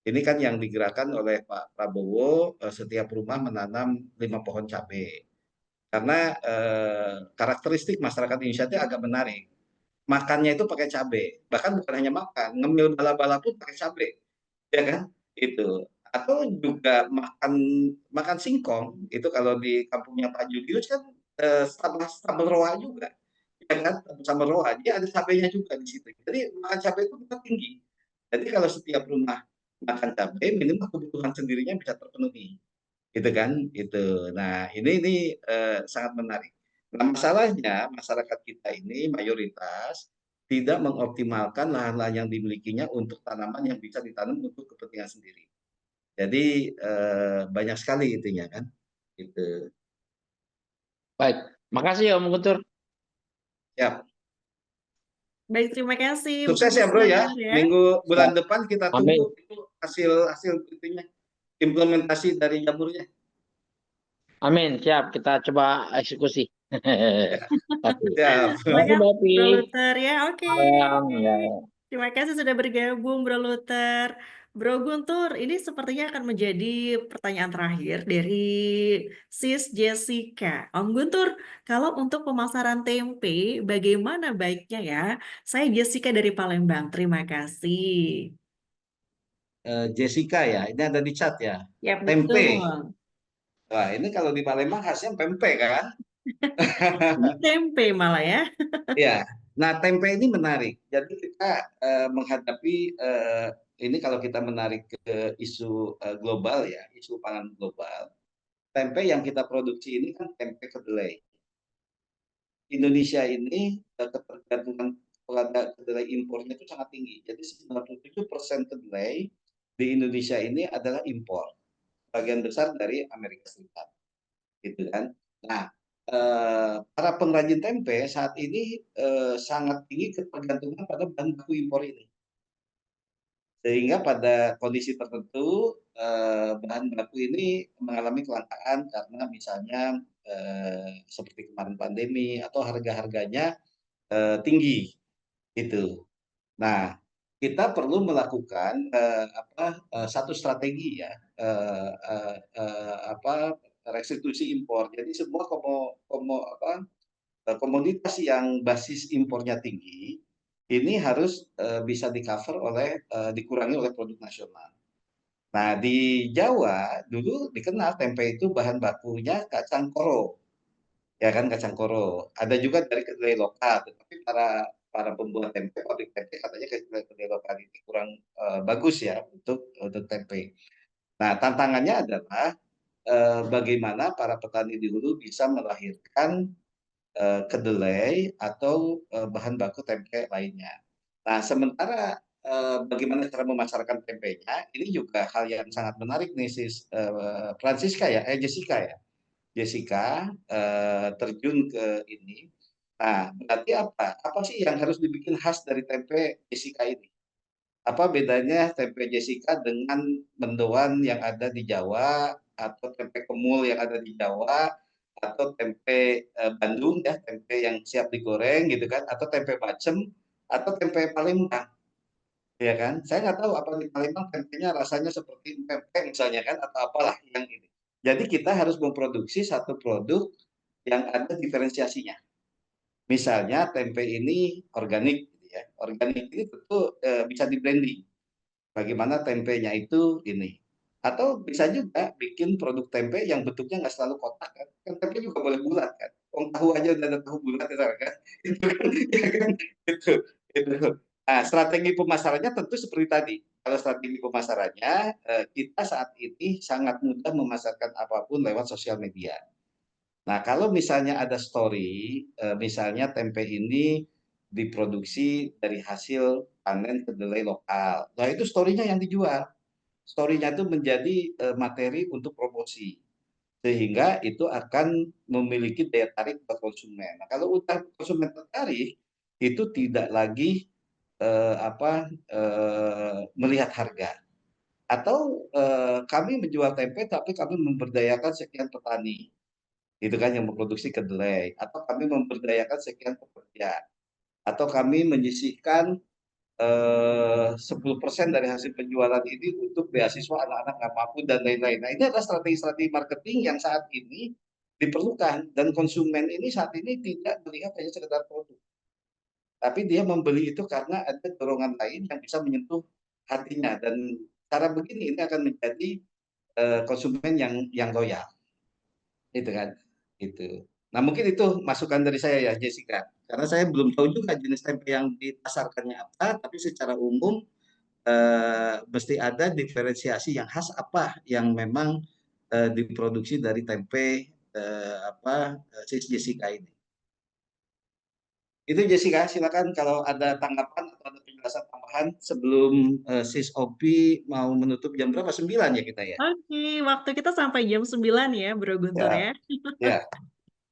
Ini kan yang digerakkan oleh Pak Prabowo, setiap rumah menanam 5 pohon cabai. Karena karakteristik masyarakat Indonesia itu agak menarik. Makannya itu pakai cabai, bahkan bukan hanya makan, ngemil bala-bala pun pakai cabai, ya kan? Itu. Atau juga makan singkong, itu kalau di kampungnya Pak Julius kan sambal roa juga, ya kan? Sambal roa, dia ada cabainya juga di situ. Jadi makan cabai itu kita tinggi. Jadi kalau setiap rumah makan cabai, minimal kebutuhan sendirinya bisa terpenuhi. Gitu kan, itu. Nah, ini sangat menarik. Nah, masalahnya masyarakat kita ini mayoritas tidak mengoptimalkan lahan-lahan yang dimilikinya untuk tanaman yang bisa ditanam untuk kepentingan sendiri. Jadi banyak sekali itunya kan. Gitu. Baik, makasih Om Guntur. Siap. Baik, terima kasih Sukses ya Bro ya. Profesor ya. Bulan depan kita Amin. tunggu itu hasil itunya, implementasi dari jamurnya. Amin, siap. Kita coba eksekusi. Siap. Semangat Terima kasih, Bro Luther ya. Oke. Ya. Terima kasih sudah bergabung Bro Luther. Bro Guntur, ini sepertinya akan menjadi pertanyaan terakhir dari Sis Jessica. Om Guntur, kalau untuk pemasaran tempe, bagaimana baiknya ya? Saya Jessica dari Palembang. Terima kasih. Jessica ya, ini ada di chat ya. Ya, Tempe. betul. Wah, ini kalau di Palembang khasnya pempek kan? Ini tempe malah ya. Ya, nah tempe ini menarik. Jadi kita menghadapi ini kalau kita menarik ke isu global ya, isu pangan global. Tempe yang kita produksi ini kan tempe kedelai. Indonesia ini ketergantungan pada kedelai impornya itu sangat tinggi. Jadi 97% kedelai di Indonesia ini adalah impor. Bagian besar dari Amerika Serikat. Gitu kan. Nah, para pengrajin tempe saat ini sangat tinggi ketergantungan pada bahan baku impor ini. Sehingga pada kondisi tertentu bahan baku ini mengalami kelangkaan karena misalnya seperti kemarin pandemi atau harga-harganya tinggi itu. Nah, kita perlu melakukan satu strategi ya restitusi impor. Jadi semua komoditas yang basis impornya tinggi ini harus bisa dikurangi oleh produk nasional. Nah, di Jawa dulu dikenal tempe itu bahan bakunya kacang koro. Ya kan, kacang koro. Ada juga dari kedelai lokal, tetapi para pembuat tempe, pabrik tempe katanya kedelai lokal ini kurang bagus ya untuk tempe. Nah, tantangannya adalah bagaimana para petani di hulu bisa melahirkan kedelai atau bahan baku tempe lainnya. Nah, sementara bagaimana cara memasarkan tempenya, ini juga hal yang sangat menarik nih, Jessica ya. Jessica terjun ke ini. Nah, berarti apa? Apa sih yang harus dibikin khas dari tempe Jessica ini? Apa bedanya tempe Jessica dengan mendoan yang ada di Jawa, atau tempe kemul yang ada di Jawa, atau tempe Bandung ya, tempe yang siap digoreng gitu kan, atau tempe bacem, atau tempe Palembang, ya kan? Saya nggak tahu apa di Palembang tempenya rasanya seperti pempek misalnya kan, atau apalah yang ini. Jadi kita harus memproduksi satu produk yang ada diferensiasinya. Misalnya tempe ini organik, gitu ya. Organik ini tentu bisa di branding. Bagaimana tempenya itu ini. Atau bisa juga bikin produk tempe yang bentuknya nggak selalu kotak kan. Kan tempe juga boleh bulat kan. Tahu aja udah ada tahu bulat kan. Itu kan, ya kan? Itu. Nah, strategi pemasarannya tentu seperti tadi. Kalau strategi pemasarannya, kita saat ini sangat mudah memasarkan apapun lewat sosial media. Nah, kalau misalnya ada story, misalnya tempe ini diproduksi dari hasil panen kedelai lokal. Nah, itu story-nya yang dijual. Story-nya itu menjadi materi untuk promosi. Sehingga itu akan memiliki daya tarik buat konsumen. Nah, kalau udah konsumen tertarik, itu tidak lagi melihat harga. Atau kami menjual tempe tapi kami memberdayakan sekian petani, gitu kan, yang memproduksi kedelai, atau kami memberdayakan sekian pekerja, atau kami menyisihkan 10% dari hasil penjualan ini untuk beasiswa anak-anak nggak mampu dan lain-lain. Nah, ini adalah strategi-strategi marketing yang saat ini diperlukan, dan konsumen ini saat ini tidak melihat hanya sekedar produk, tapi dia membeli itu karena ada dorongan lain yang bisa menyentuh hatinya, dan cara begini ini akan menjadi konsumen yang loyal, gitu kan, itu. Nah, mungkin itu masukan dari saya ya, Jessica, karena saya belum tahu juga jenis tempe yang dipasarkannya apa, tapi secara umum mesti ada diferensiasi yang khas apa yang memang diproduksi dari tempe Sis Jessica ini. Itu Jessica, silakan kalau ada tanggapan atau ada penjelasan tambahan sebelum Sis Opi mau menutup jam berapa? 9 ya kita ya? Oke, waktu kita sampai jam 9 ya, Bro Guntur Ya, ya. ya.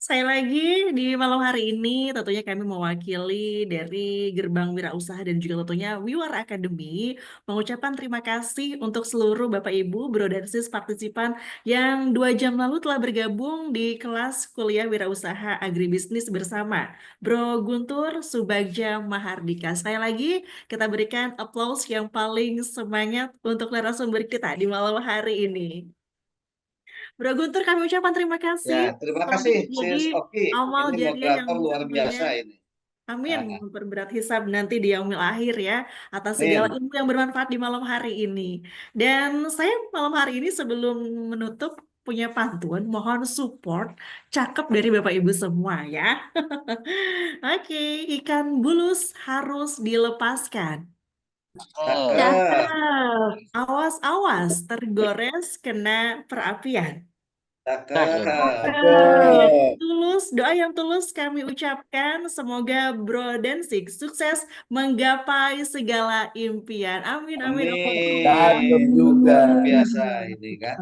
Saya lagi di malam hari ini tentunya kami mewakili dari Gerbang Wirausaha dan juga tentunya Wiwar Academy mengucapkan terima kasih untuk seluruh Bapak Ibu, Bro dan Sis partisipan yang 2 jam lalu telah bergabung di kelas kuliah Wirausaha Agribisnis bersama Bro Guntur Subagja Mahardika. Sekali lagi kita berikan applause yang paling semangat untuk narasumber kita di malam hari ini. Bro Guntur, kami ucapkan terima kasih. Ya, terima Semoga kasih menjadi Sis Oki. amal Ini jariah yang moderator luar tentunya, biasa ini. amin, Nah, memperberat hisab nanti di yaumil akhir ya, atas segala amin. ilmu yang bermanfaat di malam hari ini. Dan saya malam hari ini sebelum menutup punya pantun, mohon support cakep dari Bapak Ibu semua ya. Oke, ikan bulus harus dilepaskan. Oh, Cakep, Awas-awas, tergores kena perapian. cakep. cakep. Doa yang tulus kami ucapkan, semoga Bro Densik sukses menggapai segala impian. Amin, amin, Cakep Amin. juga. Luar biasa ini kan.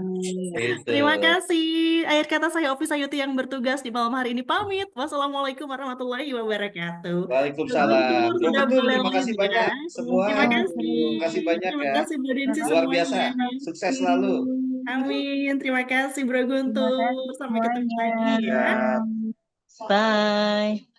Itu. Terima kasih. Akhir kata saya Opi Sayuti yang bertugas di malam hari ini pamit. Wassalamualaikum warahmatullahi wabarakatuh. Bro Waalaikumsalam. Guntur Bro sudah Guntur, boleh terima live kasih ya. banyak semua. Terima kasih. Terima kasih banyak Terima ya. kasih Bro Densi Luar biasa. semuanya. Sukses selalu. Amin. Terima kasih Bro Terima Guntur. kasih Sampai ketemu lagi semuanya. ya. Ya. Bye.